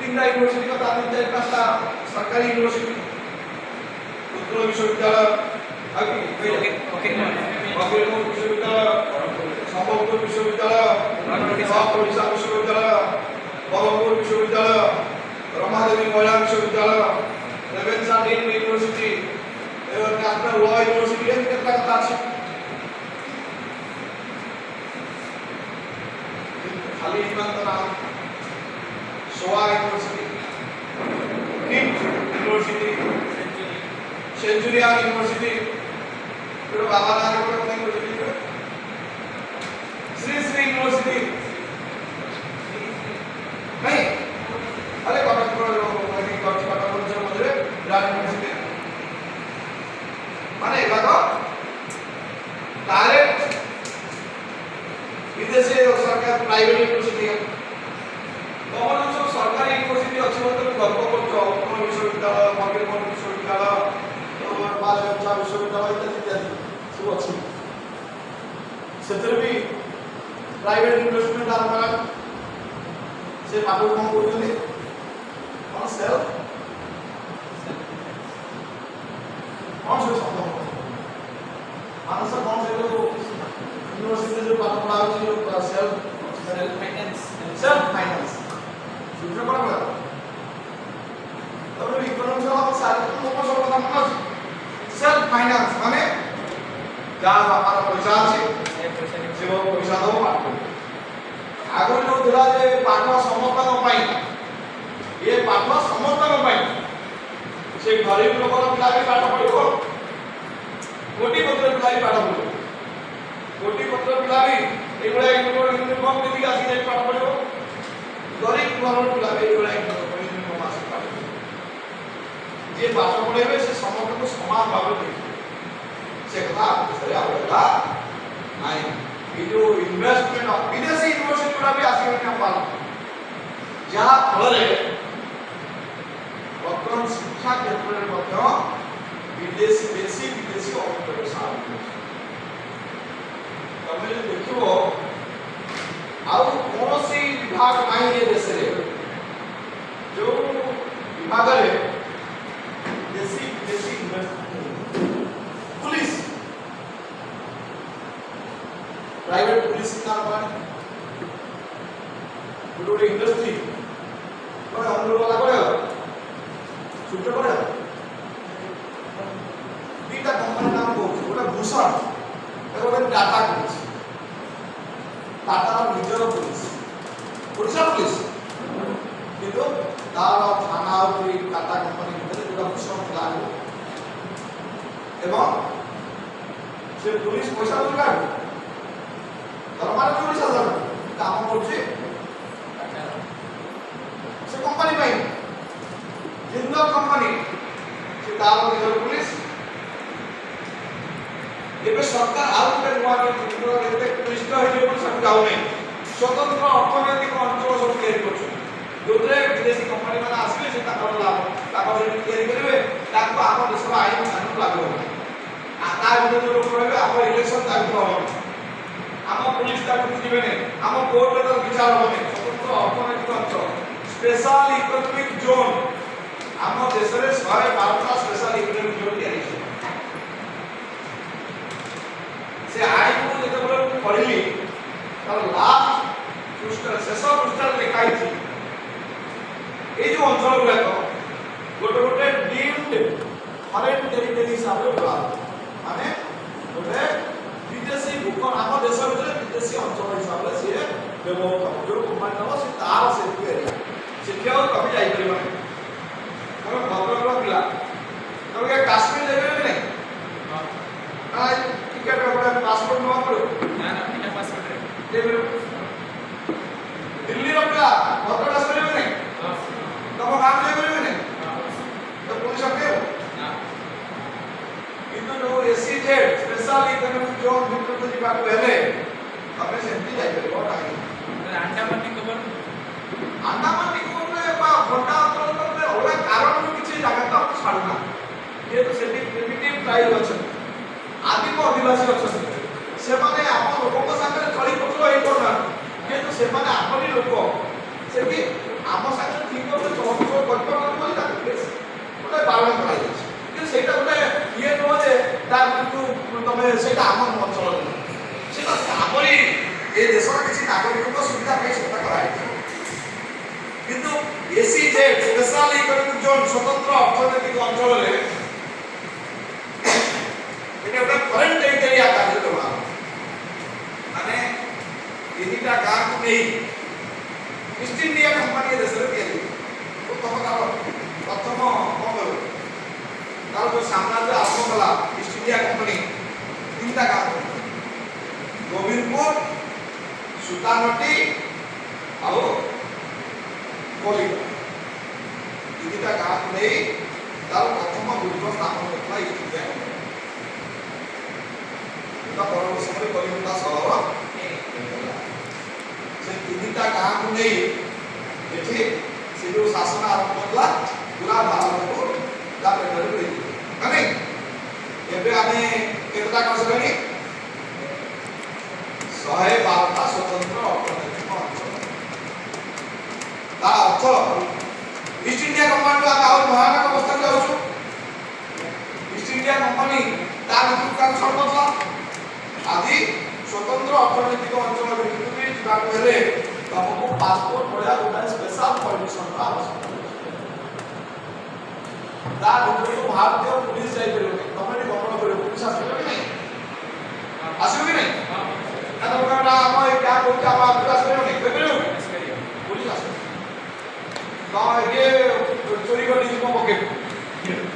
तीनटा यूनिवर्सिटी कथा तीन चार पांचटा सरकारी यूनिवर्सिटी उत्कल विश्वविद्यालय फकीरमोहन विश्वविद्यालय संबलपुर विश्वविद्यालय ओडिशा विश्वविद्यालय बरहमपुर विश्वविद्यालय रमादेवी महिला विश्वविद्यालय Ravenshaw deemed university national law university एम केतना कथा अछि खाली हिमांतना SOA university deemed university Centurion university फिर बाबा नागपुर यूनिवर्सिटी श्री श्री यूनिवर्सिटी नहीं अरे कटक मध्य विराट यूनिवर्सिटी माने एगो डायरेक्ट विदेशी सरकार प्राइवेट यूनिवर्सिटी तमन सब सरकारी यूनिवर्सिटी अच्छी मतलब गर्व करछो उत्कल विश्वविद्यालय फकीरमोहन विश्वविद्यालय रेवेन्सा विश्वविद्यालय इत्यादि सब अच्छी से भी प्राइवेट इन्वेस्टमेंट आरंभ से बाबू कौन करते कौन सेल कौन से शब्द मानस कौन से जो यूनिवर्सिटी जो पाठ पढ़ा होची जो सेल्फ फाइनेंस ଯାହା ବାପାର ପଇସା ଅଛି ଏ ପଇସା ନେଇ ସେ ପଇସା ଦବ ପାଠ ପଢିବ। ଆଗରୁ ଯୋଉ ଥିଲା ଯେ ପାଠ ସମସ୍ତଙ୍କ ପାଇଁ, ଏ ପାଠ ସମସ୍ତଙ୍କ ପାଇଁ, ସେ ଗରିବ ଲୋକର ପିଲା ବି ପାଠ ପଢିବ, କୋଟିପତିର ପିଲା ବି ପାଠ ପଢିବ। କୋଟିପତିର ପିଲା ବି ଏଇଭଳିଆ ୟୁନିଫର୍ମ ପିନ୍ଧିକି ଆସିକି ଯାଇ ପାଠ ପଢିବ, ଗରିବ ଘରର ପିଲା ବି ଏଇଭଳିଆ ୟୁନିଫର୍ମ ଆସିକି ପାଠ ପଢିବ। ଯିଏ ପାଠ ପଢେଇବେ ସେ ସମସ୍ତଙ୍କୁ ସମାନ ଭାବରେ ଦେଖିବେ, ସେ କଥା ବିଷୟରେ ଆବଶ୍ୟକତା ନାହିଁ। ये जो इन्वेस्टमेंट विदेशी यूनिवर्सिटी गुड़ा भी आसिक जहाँ फल बर्तमान शिक्षा क्षेत्र में विदेशी देशी विदेशी व्यवसाय तुम जो देख कौन सी विभाग नहीं ये देश जो विभाग देशी विदेशी पुलिस प्राइवेट पुलिस ना गोटे इंडस्ट्री कोन अनुरोध वाला करे छुट्टी करे दीटा कंपनी नाम को गोटे भूषण गोटे टाटा पुलिस टाटा निजर पुलिस ओडिशा पुलिस किंतु तार थाना और टाटा कंपनी भितर गोटे भूषण लागो एवं से पुलिस पैसा दरकार दरबार 40,000 काम करछे से कंपनी में जिंदल कंपनी से तार निजर पुलिस एबे सरकार आउ के नुआ जिंदल एते क्लिष्ट होय जे सब जाउ नै स्वतंत्र अर्थनैतिक अंचल सब तैयारी करछ जोतरे विदेशी कंपनी माने आसीले से ताकर लाभ ताकर जे तैयारी करिवे ताको आम देशर आईन कानून लागू हो आता विरोध लोक रहबे आप इलेक्शन ताको हो आम पुलिस ताको बुझिबे नै आम कोर्ट रे विचार होबे स्वतंत्र अर्थनैतिक अंचल स्पेशल इकोनॉमिक जोन आम देश रे 112टा स्पेशल इकोनॉमिक जोन तैयारी छै से आईन को जेते पढ़िली तार लास्ट पृष्ठ शेष पृष्ठ लिखाई थी ए जो अंचल गुला तो गोटे गोटे डीम्ड फॉरेन टेरिटरी हिसाब रे बा माने गोटे विदेशी भूखंड आम देश भीतर विदेशी अंचल हिसाब से सी व्यवहार जो कंपनी नब से तार से एरिया शिक्षा और कभी जाई परिबा हम भद्रक पिला तो ये काश्मीर लेबे नहीं हां टिकट अपना पासपोर्ट न पड़ो ना ना बिना पासपोर्ट रे लेबे दिल्ली रो पिला भद्रक आस परिबे नहीं तब काम लेबे नहीं तो पुलिस आके ना किंतु जो एसीजेड स्पेशल इकोनॉमिक जोन भीतर को जीवा को हेले अपने सेंटी जाई परिबो नाही अंडमान निकोबार रे बा घंटा अंतल रे ओला कारण किछि जगह तो छाडना ये तो सेटी प्रिमिटिव ट्राइब अछि आदिम आदिवासी अछि से माने आप लोक संगे खड़ी पटलो हे कोना ये तो से माने आपनी लोक से कि आम संगे ठीक करे चलतो करतो बोली ता ओला बारण कराई अछि कि सेटा ओला ये न जे ता तमे सेटा आम अञ्चल सेटा हमरी ए देशर किछि नागरिक को सुविधा पे सेटा कराई किंतु एसीजेड स्पेशल इकोनॉमिक जोन स्वतंत्र अर्थनैतिक अंचल रे एटा एउटा फरेन टेरिटरी आकार रे बा माने इनिटा गां को नै ईस्ट इंडिया कंपनी देश रे केली प्रथम काल प्रथम कोन तार जो साम्राज्य आरंभ कला ईस्ट इंडिया कंपनी तीनटा गां गोविंदपुर सुतानटी और कोलिका तीनटा गां को नै तार प्रथम दुर्ग स्थापन करला ईस्ट इंडिया ता परम समय कलिकता शहर से तीनटा गां को नै एठी से जो शासन आरंभ करला पूरा भारत को ता पेटर रे माने एबे आमे केतटा कसगणी 112टा स्वतंत्र अर्थनैतिक अंचल ता अर्थ ईस्ट इंडिया कंपनी तो आमे और भयानक अवस्था जाउछु ईस्ट इंडिया कंपनी ता नेतृत्व छडबला आदि स्वतंत्र अर्थनैतिक अंचल भितर भी जीवा हेले तुमको पासपोर्ट पड़िया गोटा स्पेशल परमिशन का आवश्यकता ता भितर तो भारतीय पुलिस जाई परबे तमे गमन करे पुलिस आसी परबे नहीं ଆସିବ କି ନାହିଁ? ନା ତମେ ନା ଆମ ଏ କ୍ୟାମ୍ପ ହଉଛି ଆମ ଆଗକୁ ଆସିପାରିବ ନାହିଁ କହିପାରିବ ପୋଲିସ ଆସିବ ତ ଇଏ ଚୋରି କରି ଯିବ ପକେଇବ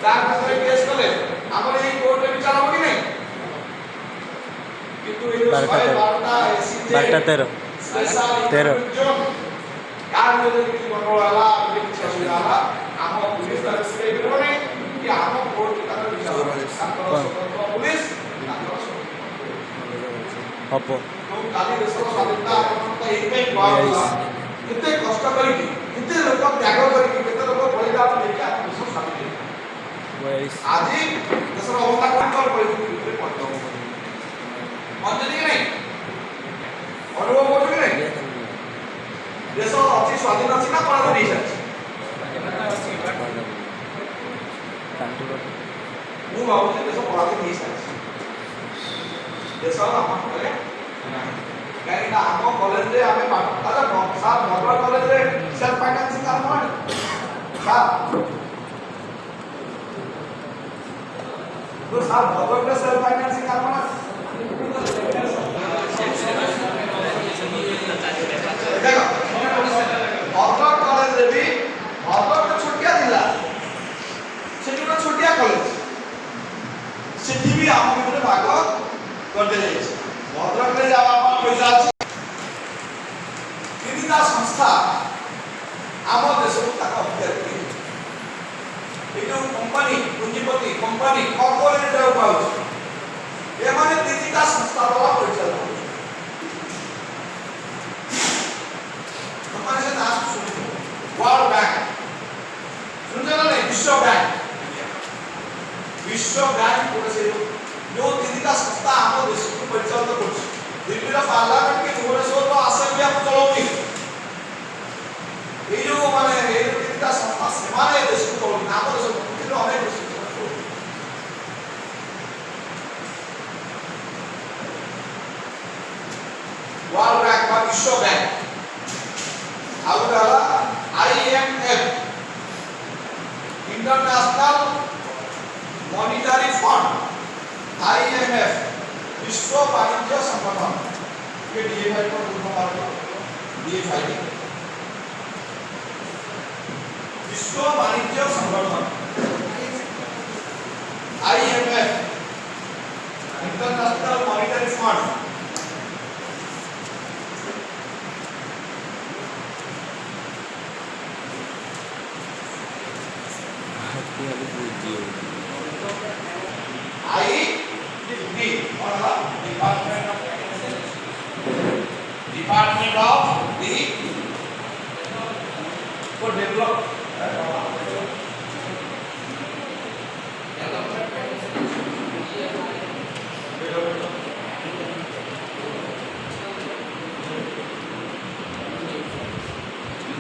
ତା ପାଖରେ କେସ୍ କଲେ ଆମର ଏଇ କୋର୍ଟରେ ବିଚାର ହବ କି ନାହିଁ? କିନ୍ତୁ ଏଇ 112ଟା ଏସିଜେ 12-13 कार ଯଦି କିଛି ଗଣ୍ଡଗୋଳ ହେଲା କିଛି ଅସୁବିଧା ହେଲା ଆମ ପୁଲିସ ତାର ସ୍ପ୍ରେ କରିବ ନାହିଁ କି ଆମ କୋର୍ଟ ତାର ବିଚାର ତାଙ୍କର ସ୍ୱତନ୍ତ୍ର ପୁଲିସ ତାଙ୍କର ହବ କାଲି ଦେଶର ସ୍ୱାଧୀନତା ଆନ୍ଦୋଳନ ଏଇଥିପାଇଁ କୁହାଗଲା କେତେ କଷ୍ଟ କରିକି କେତେ ଲୋକ ତ୍ୟାଗ କରିକି କେତେ ଲୋକ ବଳିଦାନ ଦେଇକି ଆମ ଦେଶ ସ୍ୱାଧୀନ ଆଜି ଦେଶର ଅବସ୍ଥା କଣ ପରିସ୍ଥିତି ଭିତରେ ପଡ଼ିବ ମନେ କି ନାହିଁ ଅନୁଭବ କରୁଛୁ କି ନାହିଁ? ଦେଶ ଅଛି ସ୍ୱାଧୀନ ଅଛି ନା ପରାଧୀନ ହେଇସାରିଛି? ମୁଁ ଭାବୁଛି ଦେଶ ପରାଧୀନ ହେଇସାରିଛି ଦେଶ ଆମ ହାତରେ କାହିଁକି ନା ଆମ କଲେଜରେ ଆମେ ସାର୍ ଭଦ୍ରକ କଲେଜରେ ସେଲ୍ଫ ଫାଇନାନ୍ସିଂ ଆରମ୍ଭ ହେଲାଣି ସାର୍ ଭଦ୍ରକରେ ସେଲ୍ଫ ଫାଇନାନ୍ସିଂ ଆରମ୍ଭ ହେଲାଣି भद्रक कॉलेज भी भद्रक तो छोटिया जिला सेठी तो छोटिया कॉलेज सेठी भी आम भितर भाग कर दे जाय भद्रक रे जावा हम पैसा अछि तीनटा संस्था आम देश को ताका अफियर करी ए जो कंपनी पूंजीपति कंपनी कॉर्पोरेट जो पाउछ ए माने तीनटा संस्था द्वारा परिचालित वर्ल्ड बैंक सुनते ना नहीं विश्व बैंक पूरे से जो तीनटा संस्था आम देश को परिचालित कर दिल्ली रा पार्लियामेंट के भुवनेश्वर रो असेंबली आप चलाउनी ए जो माने ए तीनटा संस्था से माने देश को चलाउनी आम देश को अनेक देश को वर्ल्ड बैंक का विश्व बैंक आउला IMF international monetary fund IMF विश्व वाणिज्य संगठन के DFI को पूर्ण मार्ग DFI विश्व वाणिज्य संगठन IMF international monetary fund Department of the for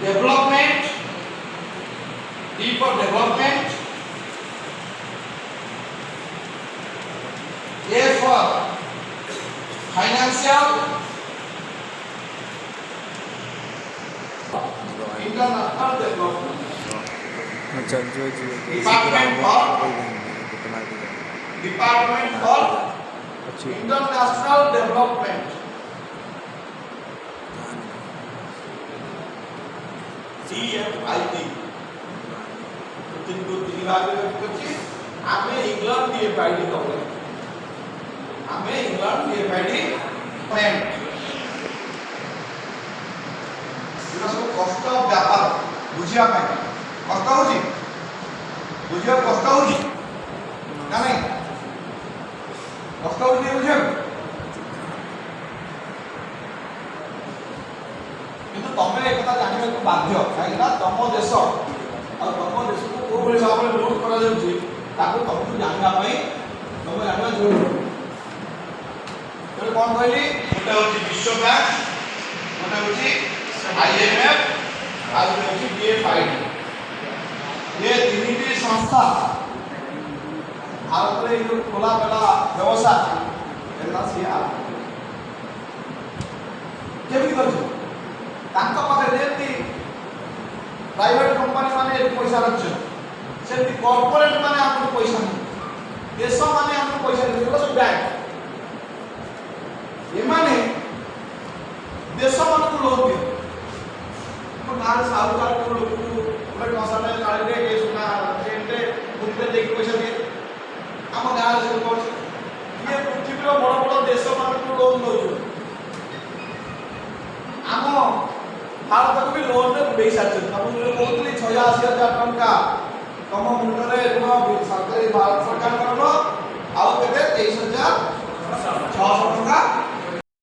development D for development A for financial international development department for international development CFID तीन भाग में करछि आमे इंग्लैंड DFID कबले आमे इंग्लैंड DFID पेमेंट इना सब कष्ट व्यापार बुझिया पाए कष्ट होजी बुझिया कष्ट होजी ना नहीं कष्ट होजी बुझिया किंतु तमे एक कथा जानिबा को बाध्य काहेना तम देश और तम देश को को भली भाव में लूट करा जाउची ताको तमको जानिबा पई तमे जानिबा जरूरी तो कोन कहली ओटा होची विश्व बैंक ओटा होची IMF आज होची DFID ये तीनटी संस्था भारत रे जो खोला बेला व्यवसाय एला सिया केबी करछ तांका पाखे जेती प्राइवेट कंपनी माने पैसा रखछ सेती कॉर्पोरेट माने आपन पैसा नहीं देश माने आपन पैसा नहीं सब बैंक ଏମାନେ ଦେଶମାନଙ୍କୁ ଲୋନ୍ ଦିଅ ଆମ ଗାଁରେ ସାହୁକାର କୋଉ ଲୋକକୁ ଗୋଟେ କଂସାରେ କାଳିରେ ଏ ସୁନା ଟ୍ରେନରେ ମୁଦିରେ ଦେଇକି ପଇସା ଦିଏ ଆମ ଗାଁରେ ସବୁ କରୁଛି ଇଏ ପୃଥିବୀର ବଡ଼ ବଡ଼ ଦେଶମାନଙ୍କୁ ଲୋନ୍ ଦେଉଛନ୍ତି ଆମ ଭାରତକୁ ବି ଲୋନ୍ରେ ବୁଡ଼େଇ ସାରିଛନ୍ତି ଆପଣ ଯେଉଁ କହୁଥିଲି 86,000 ଟଙ୍କା ତମ ମୁଣ୍ଡରେ ଋଣ ସରକାରୀ ଭାରତ ସରକାରଙ୍କର ଆଉ କେତେ 23,600 ଟଙ୍କା